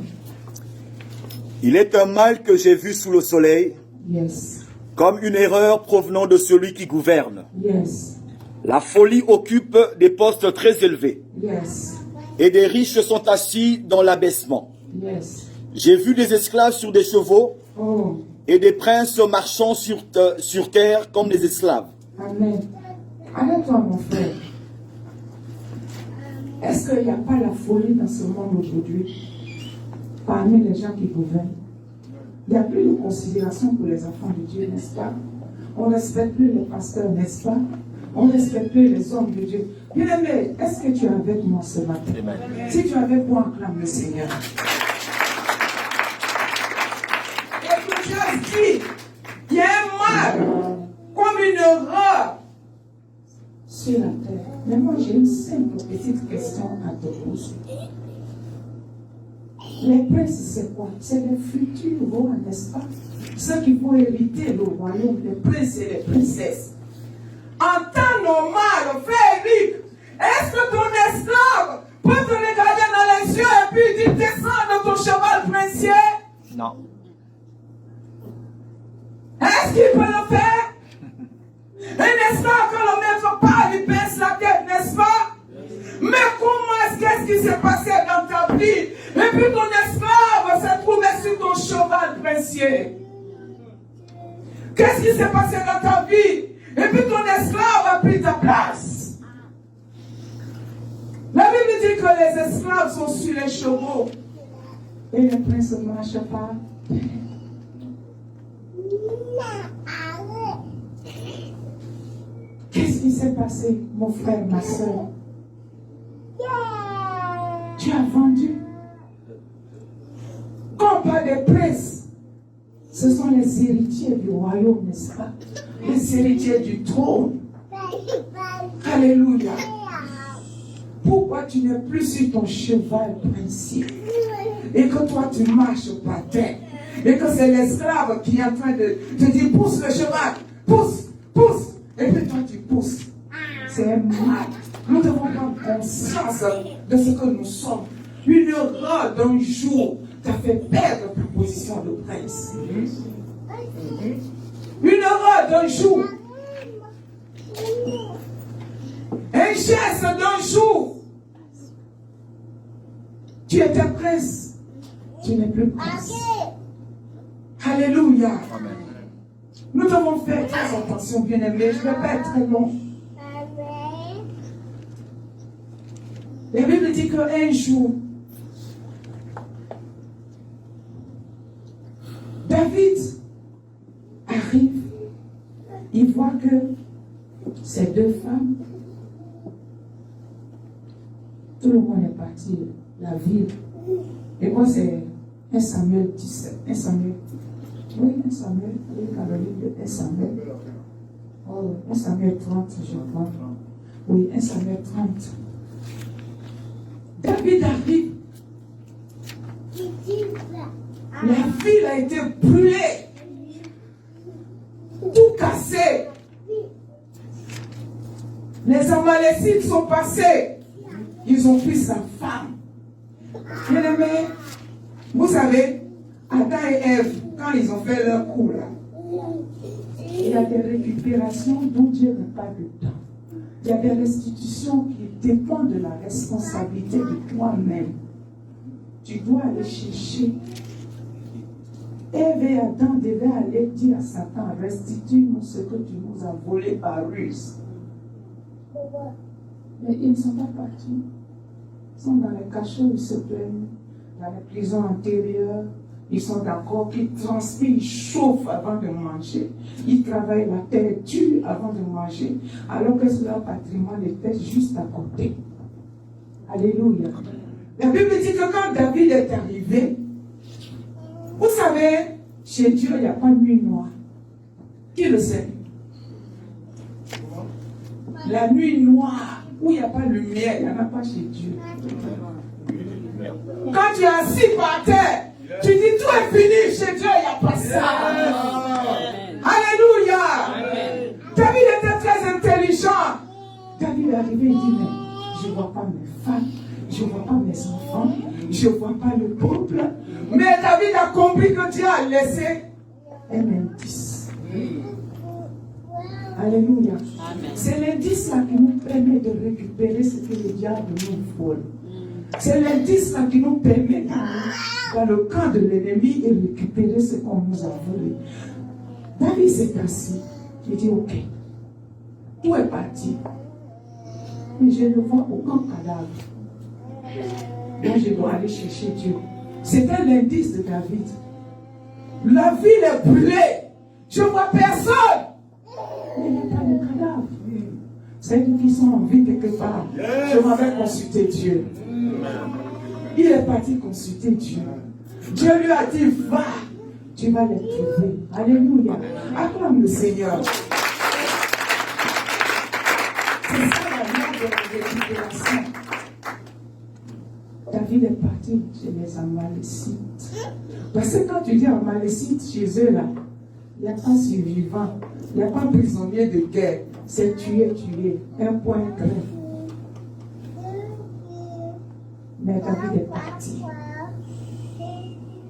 Il est un mal que j'ai vu sous le soleil, Yes. comme une erreur provenant de celui qui gouverne. Yes. La folie occupe des postes très élevés, Yes. et des riches sont assis dans l'abaissement. Yes. J'ai vu des esclaves sur des chevaux, Oh. et des princes marchant sur terre comme des esclaves. Amen. Arrête-toi, mon frère. Est-ce qu'il n'y a pas la folie dans ce monde aujourd'hui? Parmi les gens qui gouvernent, il n'y a plus de considération pour les enfants de Dieu, n'est-ce pas? On ne respecte plus les pasteurs, n'est-ce pas? On ne respecte plus les hommes de Dieu. Bien-aimé, est-ce que tu es avec moi ce matin? Amen. Si tu es avec moi, acclame le Seigneur. Ecclésiaste dit, il y a un mal, comme une horreur sur la terre. Mais moi, j'ai une simple petite question à te poser. Les princes, c'est quoi? C'est les futurs rois, n'est-ce pas? Ceux qui vont hériter le royaume, les princes et les princesses. En temps normal, frère Eric, est-ce que ton esclave peut te regarder dans les yeux et puis dire descends de ton cheval princier? Non. Est-ce qu'il peut le faire? Un esclave, quand le maître parle, il baisse la tête, n'est-ce pas? Mais qu'est-ce qui s'est passé dans ta vie? Et puis ton esclave s'est trouvé sur ton cheval princier. Qu'est-ce qui s'est passé dans ta vie? Et puis ton esclave a pris ta place. La Bible dit que les esclaves sont sur les chevaux. Et les princes ne marchent pas. Qu'est-ce qui s'est passé, mon frère, ma soeur? Tu as vendu. Quand on parle des princes, ce sont les héritiers du royaume, n'est-ce pas? Les héritiers du trône. Alléluia. Pourquoi tu n'es plus sur ton cheval princier? Et que toi tu marches par terre. Et que c'est l'esclave qui est en train de te dire pousse le cheval, pousse, pousse. Et puis toi tu pousses. C'est un mal. Nous devons prendre conscience de ce que nous sommes. Une horreur d'un jour t'a fait perdre ta position de prince. Une horreur d'un jour. Un geste d'un jour. Tu étais prince. Tu n'es plus prince. Alléluia. Amen. Nous devons faire très attention, bien-aimés. Je ne vais pas être très long. La Bible dit qu'un jour, David arrive, il voit que ces deux femmes, tout le monde est parti, la ville. Et moi, c'est 1 Samuel 17. 1 Samuel. Oui, 1 Samuel. Oui, Caroline de 1 Samuel. Oh, 1 Samuel 30, je crois. Oui, 1 Samuel 30. David arrive. La ville a été brûlée. Tout cassé. Les Amalécites sont passés. Ils ont pris sa femme. Bien-aimés, vous savez, Adam et Ève, quand ils ont fait leur coup là, il y a des récupérations dont Dieu n'a pas de temps. Il y a des restitutions qui dépendent de la responsabilité de toi-même. Tu dois aller chercher. Ève et Adam devaient aller dire à Satan, restitue-nous ce que tu nous as volé par ruse. Mais ils ne sont pas partis. Ils sont dans les cachots, ils se plaignent. Dans les prisons antérieures, ils sont d'accord, ils transpirent, ils chauffent avant de manger. Ils travaillent la terre dure avant de manger, alors que leur patrimoine était juste à côté. Alléluia. La Bible dit que quand David est arrivé, vous savez, chez Dieu, il n'y a pas de nuit noire. Qui le sait? La nuit noire, où il n'y a pas de lumière, il n'y en a pas chez Dieu. Quand tu es assis par terre, tu dis tout est fini, chez Dieu, il n'y a pas ça. Alléluia. David était très intelligent. David est arrivé et dit, mais je ne vois pas mes femmes, je ne vois pas mes enfants, je ne vois pas le peuple. Mais David a compris que Dieu a laissé un indice. Alléluia. C'est l'indice là qui nous permet de récupérer ce que le diable nous vole. C'est l'indice là qui nous permet dans le camp de l'ennemi de récupérer ce qu'on nous a volé. David s'est assis. Il dit, ok, tout est parti. Mais je ne vois aucun cadavre. Donc je dois aller chercher Dieu. C'était l'indice de David. La ville est brûlée. Je ne vois personne. Mais il n'y a pas de cadavre. C'est qu'ils sont en vie quelque part. Je m'avais consulté Dieu. Il est parti consulter Dieu. Dieu lui a dit, va, tu vas les trouver. Alléluia. Acclame le Seigneur. C'est ça la loi de la récupération. David est parti chez les Amalécites. Parce que quand tu dis Amalécites, chez eux là, il n'y a pas survivant, il n'y a pas prisonnier de guerre. C'est tuer, un point grain. Mais David est parti.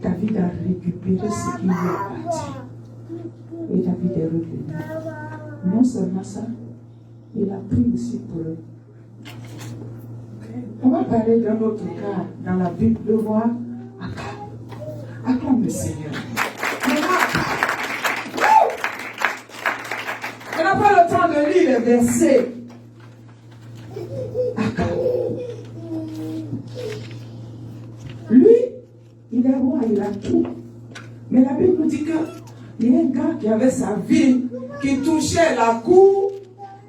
David a récupéré ce qui lui appartient. Et David est revenu. Non seulement ça, il a pris aussi pour eux. On va parler d'un autre cas dans la Bible, de voir Akab. Acclame le Seigneur. On n'a pas le temps de lire les versets. Akab. Lui, il est roi, il a tout. Mais la Bible nous dit qu'il y a un gars qui avait sa vie, qui touchait la cour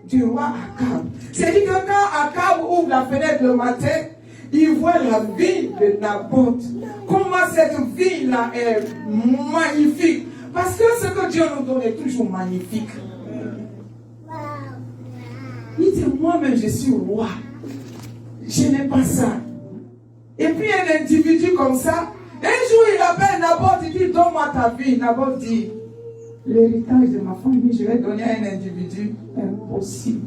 du roi Akab. C'est-à-dire que quand Akab ouvre la fenêtre le matin, il voit la ville de Naboth. Comment cette ville-là est magnifique. Parce que ce que Dieu nous donne est toujours magnifique. Il dit, moi-même je suis roi. Je n'ai pas ça. Et puis un individu comme ça, un jour il appelle Naboth, il dit, donne-moi ta vie. Naboth dit, l'héritage de ma famille, je vais donner à un individu impossible.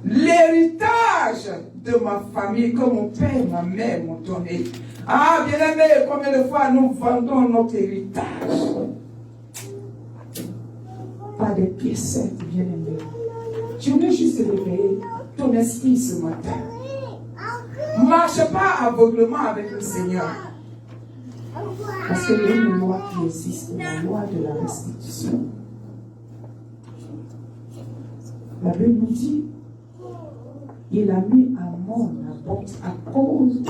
L'héritage de ma famille que mon père et ma mère m'ont donné. Ah, bien aimé, combien de fois nous vendons notre héritage? Pas des piécettes, bien aimé. Je voulais juste réveiller ton esprit ce matin. Ne marche pas aveuglement avec le Seigneur. Parce qu'il y a une loi qui existe, la loi de la restitution. La Bible nous dit, il a mis à mort Naboth à cause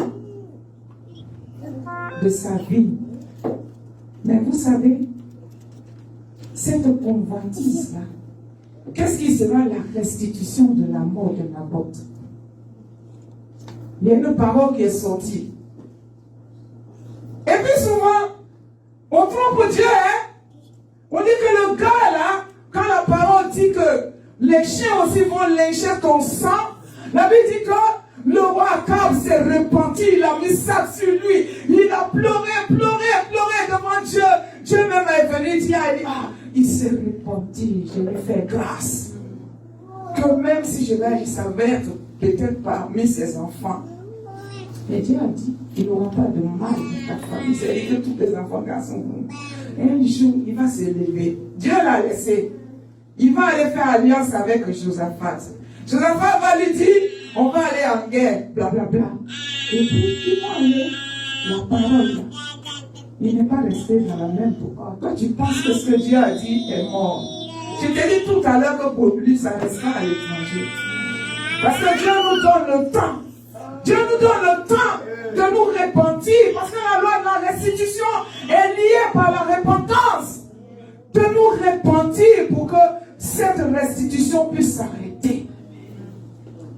de sa vie. Mais vous savez, cette convoitise-là, qu'est-ce qui sera la restitution de la mort de Naboth? Il y a une parole qui est sortie. Et puis souvent, on trompe Dieu, hein? On dit que le gars là, quand la parole dit que les chiens aussi vont lécher ton sang, la Bible dit que le roi Akab s'est repenti, il a mis ça sur lui, il a pleuré devant Dieu. Dieu même est venu dire, il s'est repenti, je lui fais grâce. Que même si je vais aller s'avertir peut-être parmi ses enfants, mais Dieu a dit, il n'aura pas de mal dans ta famille. C'est-à-dire que tous les enfants garçons vont. Un jour, il va se lever. Dieu l'a laissé. Il va aller faire alliance avec Josaphat. Josaphat va lui dire, on va aller en guerre, blablabla. Et puis, il va aller, la parole, il n'est pas resté dans la même pourquoi. Toi, tu penses que ce que Dieu a dit est mort. Je t'ai dit tout à l'heure que pour lui, ça restera à l'étranger. Parce que Dieu nous donne le temps. Dieu nous donne le temps de nous repentir. Parce que la loi de la restitution est liée par la repentance. De nous repentir pour que cette restitution puisse s'arrêter.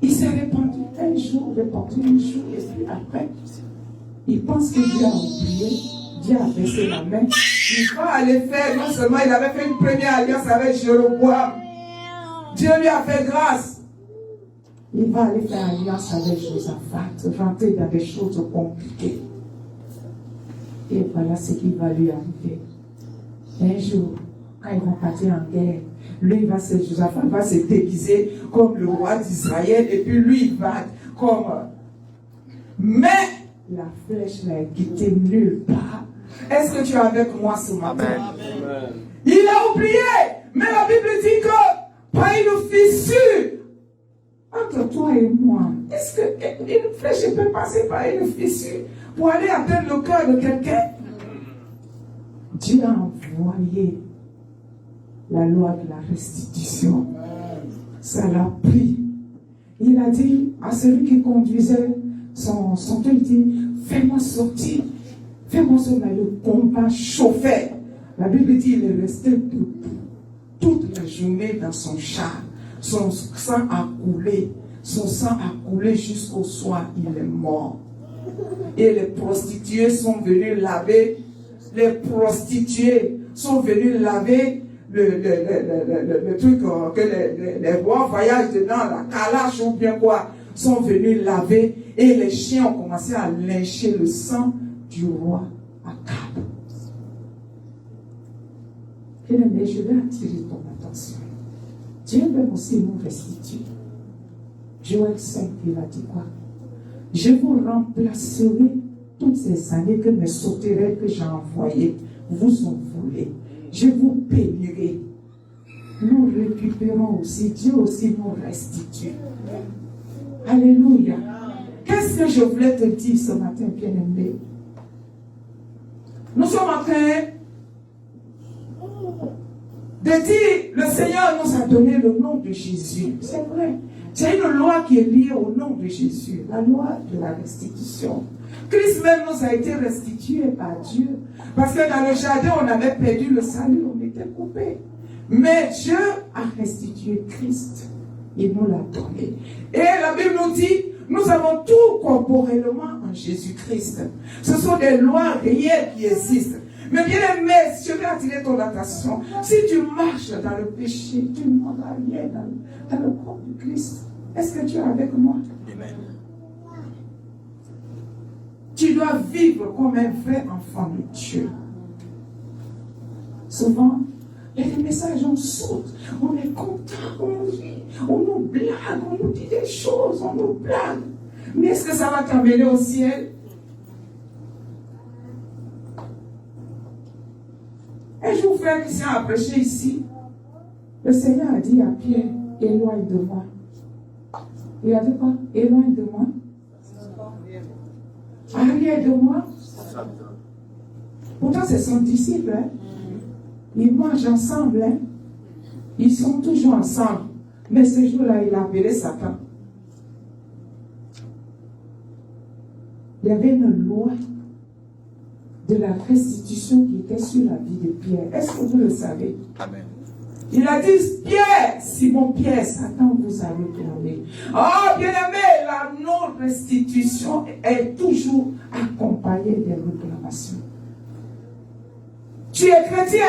Il s'est répandu un jour, répandu un jour, et puis après, il pense que Dieu a oublié. Dieu a baissé la main. Il va aller faire, non seulement il avait fait une première alliance avec Jéroboam. Dieu lui a fait grâce. Il va aller faire alliance avec Josaphat, rentrer dans des choses compliquées. Et voilà ce qui va lui arriver. Un jour, quand ils vont partir en guerre, lui, Josaphat va se déguiser comme le roi d'Israël, et puis lui, il va comme... Mais la flèche l'a quitté nulle part. Est-ce que tu es avec moi ce matin? Amen. Il a oublié, mais la Bible dit que par une fissure entre toi et moi, est-ce qu'une flèche peut passer par une fissure pour aller atteindre le cœur de quelqu'un? Dieu a envoyé la loi de la restitution. Ça l'a pris. Il a dit à celui qui conduisait son temps, il dit, fais-moi sortir. Fais-moi sortir. Le combat chauffait. La Bible dit, il est resté debout toute la journée dans son char. Son sang a coulé. Son sang a coulé jusqu'au soir. Il est mort. Et les prostituées sont venues laver. Les prostituées sont venues laver le truc que les rois voyagent dedans, la calache ou bien quoi, sont venus laver. Et les chiens ont commencé à lyncher le sang du roi Akab. Bien-aimé, je vais attirer ton attention. Dieu veut aussi nous restituer. Joël 5, il a dit quoi? Je vous remplacerai toutes ces années que mes sauterelles que j'ai envoyées vous ont volées. Je vous bénirai. Nous récupérons aussi. Dieu aussi nous restitue. Alléluia. Qu'est-ce que je voulais te dire ce matin, bien-aimé? Nous sommes en train de dire, le Seigneur nous a donné le nom de Jésus. C'est vrai. C'est une loi qui est liée au nom de Jésus. La loi de la restitution. Christ même nous a été restitué par Dieu. Parce que dans le jardin, on avait perdu le salut, on était coupé. Mais Dieu a restitué Christ. Il nous l'a donné. Et la Bible nous dit, nous avons tout corporellement en Jésus-Christ. Ce sont des lois réelles qui existent. Mais bien aimé, je vais attirer ton attention. Si tu marches dans le péché, tu ne prendras rien dans le corps de Christ. Est-ce que tu es avec moi? Amen. Tu dois vivre comme un vrai enfant de Dieu. Souvent, il y a des messages, on saute, on est content, on rit, on nous blague, on nous dit des choses, on nous blague. Mais est-ce que ça va t'emmener au ciel? Un jour, frère Christian a prêché ici. Le Seigneur a dit à Pierre, éloigne de moi. Il a dit quoi? Éloigne de moi. Arrière de moi. Pourtant, c'est son disciple. Hein? Ils mangent ensemble. Hein? Ils sont toujours ensemble. Mais ce jour-là, il a appelé Satan. Il y avait une loi de la restitution qui était sur la vie de Pierre. Est-ce que vous le savez? Amen. Il a dit, Pierre, Simon Pierre, Satan vous a réclamé. Oh, bien-aimé, la non-restitution est toujours accompagnée des réclamations. Tu es chrétien,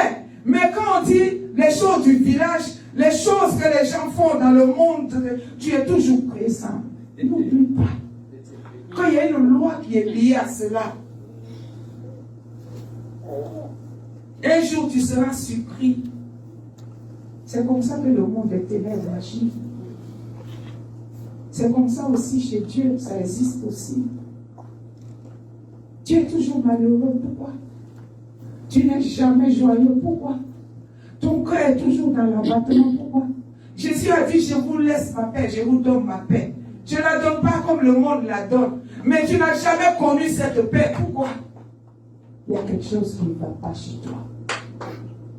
mais quand on dit les choses du village, les choses que les gens font dans le monde, tu es toujours présent. N'oublie pas. Quand il y a une loi qui est liée à cela, un jour tu seras surpris. C'est comme ça que le monde des ténèbres agit. C'est comme ça aussi chez Dieu, ça existe aussi. Tu es toujours malheureux, pourquoi? Tu n'es jamais joyeux, pourquoi? Ton cœur est toujours dans l'abattement, pourquoi? Jésus a dit, je vous laisse ma paix, je vous donne ma paix. Je ne la donne pas comme le monde la donne. Mais tu n'as jamais connu cette paix, pourquoi? Il y a quelque chose qui ne va pas chez toi.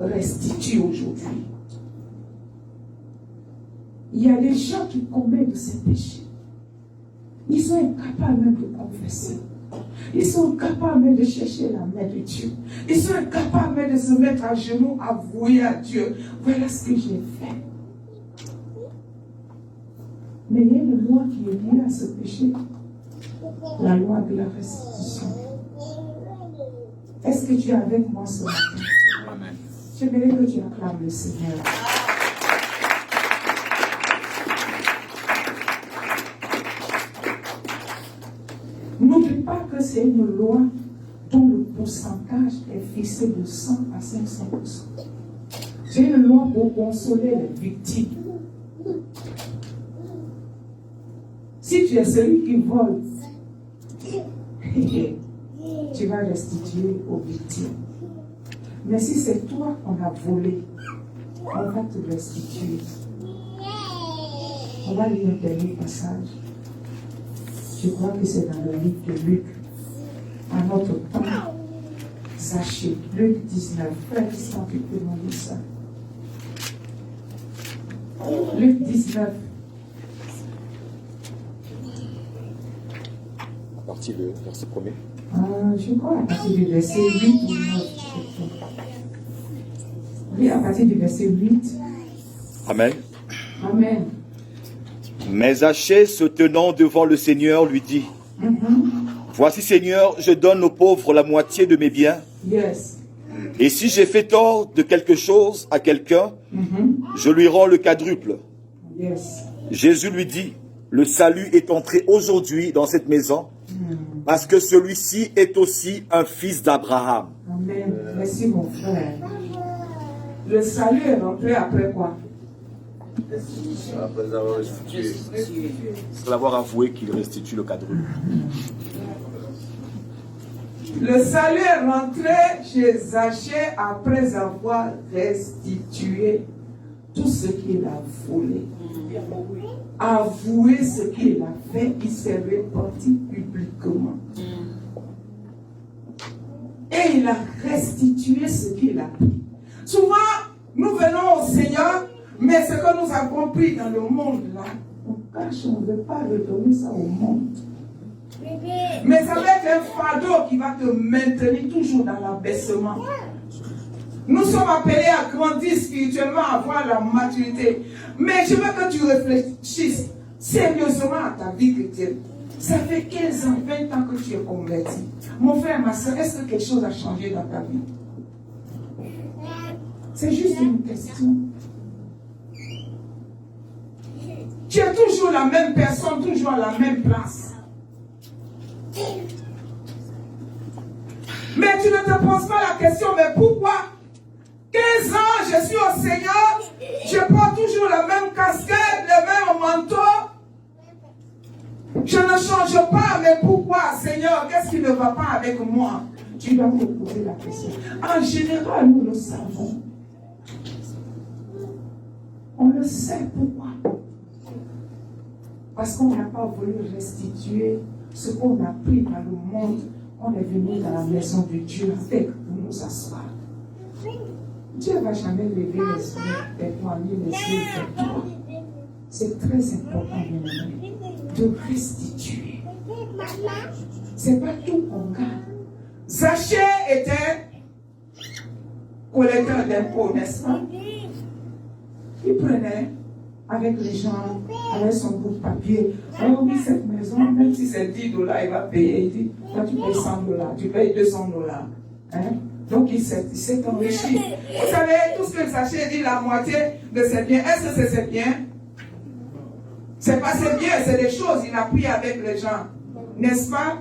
Restitue aujourd'hui. Il y a des gens qui commettent ces péchés. Ils sont incapables même de confesser. Ils sont incapables même de chercher la main de Dieu. Ils sont incapables même de se mettre à genoux, avouer à Dieu. Voilà ce que j'ai fait. Mais il y a une loi qui est liée à ce péché. La loi de la restitution. Est-ce que tu es avec moi ce matin? Amen. J'aimerais que tu acclames le Seigneur. N'oublie pas que c'est une loi dont le pourcentage est fixé de 100 à 500%. C'est une loi pour consoler les victimes. Si tu es celui qui vole, tu vas restituer aux victimes. Mais si c'est toi qu'on a volé, on va te restituer. On va lire un dernier passage. Je crois que c'est dans le livre de Luc. À notre temps, Zachée, Luc 19. Frère Christian, tu peux nous lire ça. Luc 19. À partir du verset 1er. Je crois à partir du verset 8 ou 9. Oui, à partir du verset 8. Amen. Amen. Mais Zachée, se tenant devant le Seigneur, lui dit, Voici, Seigneur, je donne aux pauvres la moitié de mes biens. Yes. Et si j'ai fait tort de quelque chose à quelqu'un, je lui rends le quadruple. Yes. Jésus lui dit, le salut est entré aujourd'hui dans cette maison, parce que celui-ci est aussi un fils d'Abraham. Amen. Merci mon frère. Le salut est rentré après quoi? Après avoir restitué. C'est l'avoir avoué qu'il restitue le quadruple. Le salut est rentré chez Zachée après avoir restitué tout ce qu'il a volé. Avouer ce qu'il a fait, il s'est répandu publiquement. Et il a restitué ce qu'il a pris. Souvent, nous venons au Seigneur, mais ce que nous avons pris dans le monde là, on cache, on ne veut pas redonner ça au monde. Mais ça va être un fardeau qui va te maintenir toujours dans l'abaissement. Nous sommes appelés à grandir spirituellement, à avoir la maturité. Mais je veux que tu réfléchisses sérieusement à ta vie chrétienne. Ça fait 15 ans, 20 ans que tu es converti. Mon frère, ma soeur, est-ce que quelque chose a changé dans ta vie? C'est juste une question. Tu es toujours la même personne, toujours à la même place. Mais tu ne te poses pas la question, mais pourquoi 15 ans, je suis au Seigneur, je porte toujours la même casquette, le même manteau. Je ne change pas, mais pourquoi, Seigneur, qu'est-ce qui ne va pas avec moi? Tu dois te poser la question. En général, nous le savons. On le sait pourquoi. Parce qu'on n'a pas voulu restituer ce qu'on a pris dans le monde. On est venu dans la maison de Dieu avec pour nous asseoir. Dieu ne va jamais lever les yeux vers toi, ni les yeux vers toi. C'est très important de restituer. Ce n'est pas tout qu'on garde. Zachée était collecteur d'impôts, n'est-ce pas? Il prenait avec les gens, avec son bout de papier. Oh oui, cette maison, même si c'est $10, il va payer. Il dit, toi tu payes $100, tu payes $200. Hein? Donc il s'est enrichi. Vous savez, tout ce que Zachée dit, la moitié de ses biens, est-ce que c'est ses biens? C'est pas ses biens, c'est des choses qu'il a pris avec les gens. N'est-ce pas?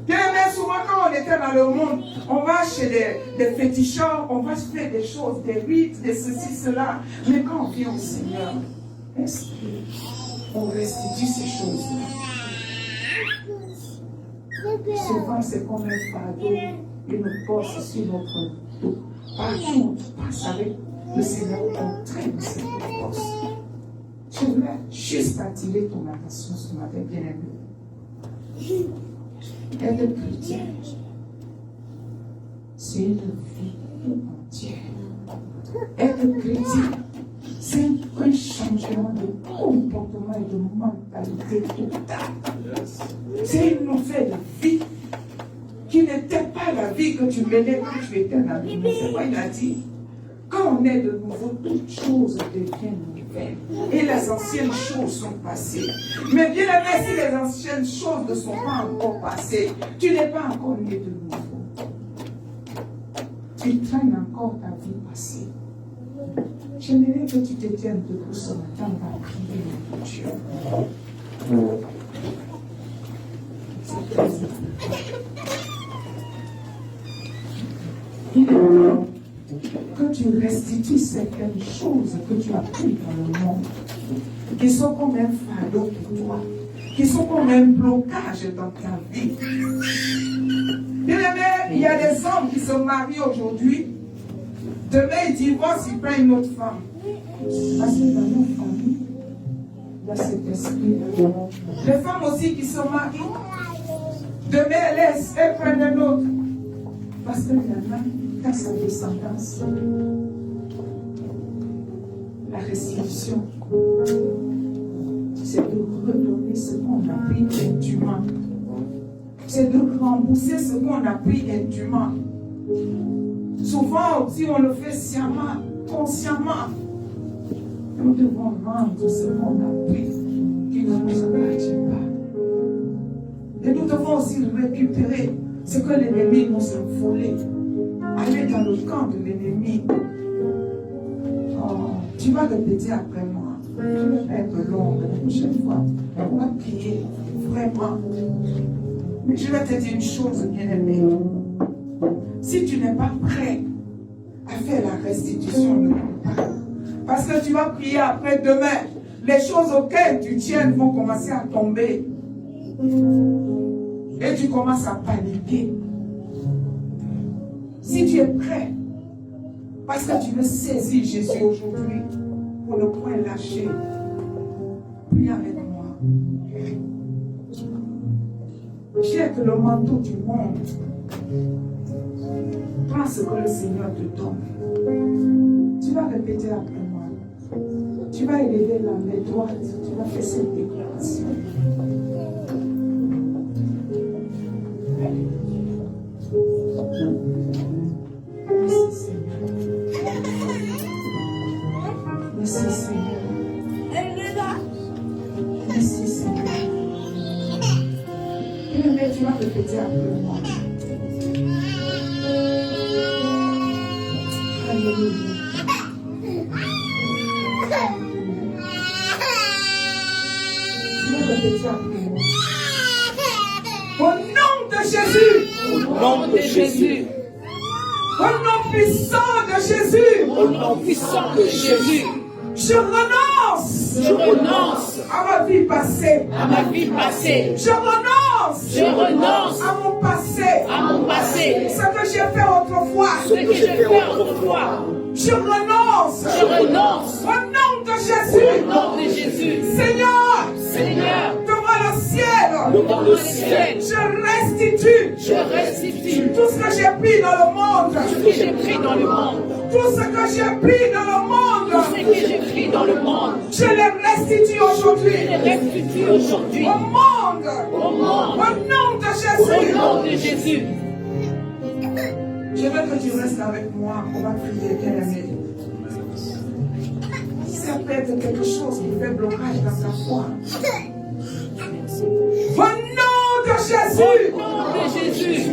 Bien, mais souvent quand on était dans le monde, on va chez des féticheurs, on va se faire des choses, des rites, des ceci, cela. Mais quand on vient au Seigneur, est-ce qu'on restitue ces choses-là? Souvent c'est comme un fardeau, une force sur notre dos. Partout on passe avec le Seigneur, on traîne cette force. Je voulais juste attirer ton attention ce matin, bien-aimé. Être chrétien, c'est une vie entière. Être chrétien, c'est un changement de comportement et de mentalité totale. C'est une nouvelle vie qui n'était pas la vie que tu menais quand tu étais dans le monde. C'est quoi il a dit? Quand on est de nouveau, toutes choses deviennent nouvelles. Et les anciennes choses sont passées. Mais bien aimé, si les anciennes choses ne sont pas encore passées, tu n'es pas encore né de nouveau. Tu traînes encore ta vie passée. J'aimerais que tu te tiennes debout ce matin, on va prier notre Dieu. Il est temps que tu restitues certaines choses que tu as prises dans le monde, qui sont comme un fardeau pour toi, qui sont comme un blocage dans ta vie. Bien aimé, il y a des hommes qui se marient aujourd'hui, demain ils divorcent, ils prennent une autre femme. Parce que dans nos familles, il y a cet esprit. Les femmes aussi qui se marient, demain elles prennent un autre. Parce qu'il y en a dans sa descendance. La restitution, c'est de redonner ce qu'on a pris indûment. C'est de rembourser ce qu'on a pris indûment. Souvent aussi, on le fait sciemment, consciemment. Nous devons rendre ce qu'on a pris qui ne nous appartient pas. Et nous devons aussi récupérer ce que l'ennemi nous a volé. Aller dans le camp de l'ennemi. Oh, tu vas répéter après moi. Je vais être long la prochaine fois. On va prier vraiment. Mais je vais te dire une chose, bien-aimé. Si tu n'es pas prêt à faire la restitution, ne prie pas. Parce que tu vas prier après demain. Les choses auxquelles tu tiens vont commencer à tomber. Et tu commences à paniquer. Si tu es prêt, parce que tu veux saisir Jésus aujourd'hui, pour ne point lâcher, prie avec moi. Jette le manteau du monde. Prends ce que le Seigneur te donne. Tu vas répéter après moi. Tu vas élever la main droite. Tu vas faire cette déclaration. Merci Seigneur. Merci Seigneur. Merci Seigneur. Mais tu vas répéter après moi. Alléluia. Tu vas répéter après moi. Au nom de Jésus. Au nom de Jésus. Au nom puissant de Jésus. Au nom puissant de Jésus. Je renonce. Je renonce à ma vie passée. à ma vie passée. Je renonce. Je renonce à mon passé. à mon passé. Ce que j'ai fait autrefois. Ce que j'ai fait autrefois. Je renonce. Je renonce Au nom de Jésus. au nom de Jésus. Seigneur, Seigneur, devant le ciel, dans le ciel, je restitue je restitue tout ce que j'ai pris dans le monde. ce que j'ai pris dans le monde. Tout ce que j'ai pris dans le Tout monde, ce que j'ai pris dans le monde, je les restitue aujourd'hui. je les restitue aujourd'hui Au monde. au monde. Au nom de Au Jésus. nom de Jésus. Je veux que tu restes avec moi. On va prier, bien-aimé. Ça peut être quelque chose qui fait blocage dans ta foi. Au nom de Jésus. Au nom de Jésus.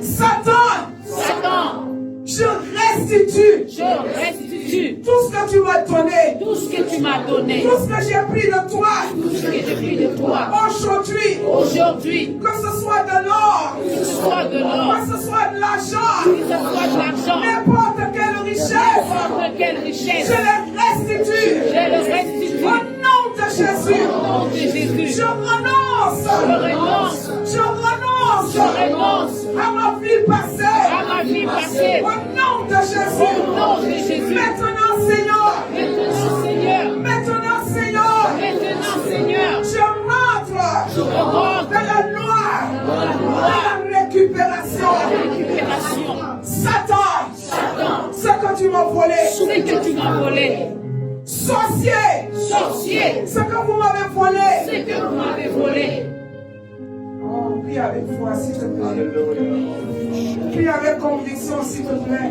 Satan, Satan, je restitue je restitue tout ce que tu m'as donné. tout ce que tu m'as donné, Tout ce que j'ai pris de toi. tout ce que j'ai pris de toi. Aujourd'hui. Aujourd'hui, Que ce soit de l'or. que ce soit de l'or, Que ce soit de l'argent. que ce soit de l'argent, N'importe quelle richesse. n'importe quelle richesse, Je les restitue. je le restitue Au nom de Jésus. au nom de Jésus. Je renonce. Je renonce, Je renonce je renonce à ma vie passée. à ma vie passée Au nom de Jésus. au nom de Jésus. Maintenant, Seigneur. Maintenant, Seigneur, Maintenant, Seigneur. maintenant, Seigneur, Je rentre je rentre dans la loi. dans la loi De la récupération. de récupération. Satan. Satan, Ce que tu m'as volé. ce que tu m'as volé, Sorcier. Sorcier. Ce que vous m'avez volé. Ce que vous m'avez volé. Oh, prie avec foi, s'il te plaît. Prie avec conviction, s'il te plaît.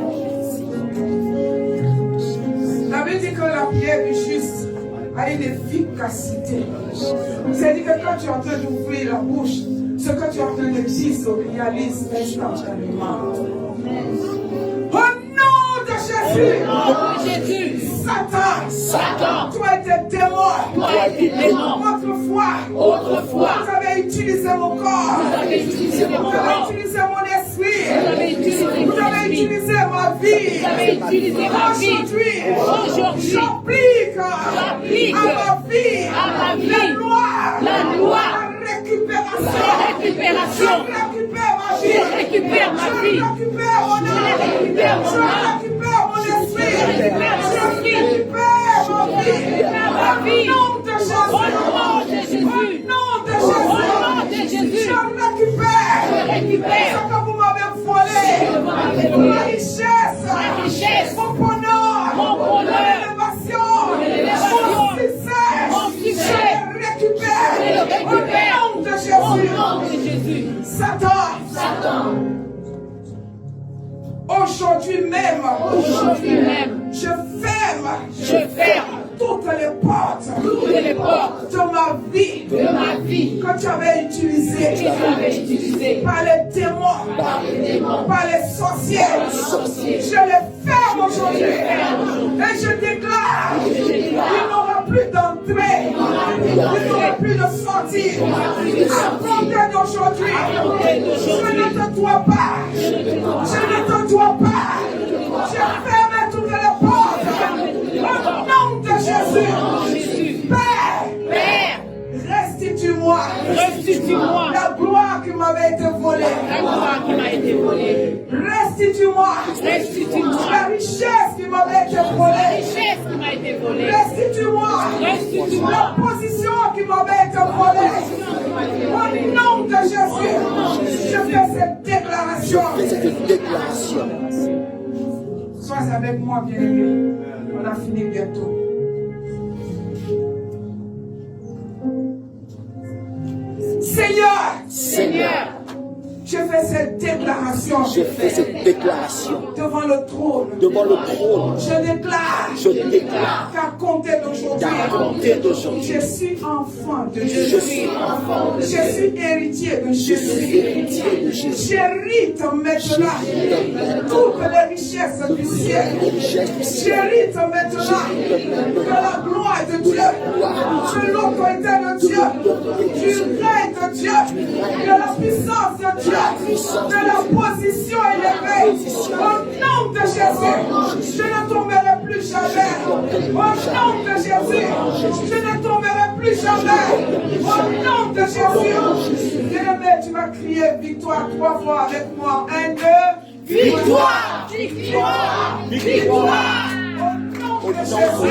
La Bible dit que la prière du juste a une efficacité. C'est-à-dire que quand tu es en train d'ouvrir la bouche, ce que tu es en train de dire se réalise instantanément. Au nom de Jésus, Jésus. Satan, toi et tes démons, autrefois, vous avez utilisé mon corps, vous avez utilisé mon esprit, vous avez utilisé ma vie. Aujourd'hui, j'applique à ma vie la loi, la récupération. Je récupère ma vie, je récupère mon âme, je récupère mon esprit, je récupère ma vie. Au nom de Jésus, je récupère ce que vous m'avez volé, ma richesse, mon bonheur, mon élévation, mon succès, je le récupère au nom de Jésus. Satan, aujourd'hui même, je ferme toutes les portes de ma vie que tu avais utilisées par les démons, par les sorciers. Je les ferme aujourd'hui et je déclare qu'il n'aura plus d'entrée, il n'aura plus de sortie. À compter d'aujourd'hui, je ne te dois pas, je ferme toutes les portes au nom de Jésus. Père, restitue-moi la gloire qui m'avait été volée. Restitue-moi la richesse qui m'avait été volée. Restitue-moi la position qui m'avait été volée. Au nom de Jésus, je fais cette déclaration. Sois avec moi, bien-aimé. On a fini bientôt. Seigneur, je fais cette déclaration. Devant le trône. Je déclare qu'à compter d'aujourd'hui, je suis enfant de Dieu. Je suis héritier de Jésus. J'hérite maintenant toutes les richesses du ciel. J'hérite maintenant de la gloire de Dieu, de l'autorité de Dieu, du règne de Dieu, de la puissance de Dieu, de la position élevée. Au nom de Jésus, je ne tomberai plus jamais. Au nom de Jésus, je ne tomberai plus jamais. Au nom de Jésus. Bien-aimé, tu vas crier victoire 3 fois avec moi. 1, 2. Victoire! Victoire! Victoire! Au nom de Jésus.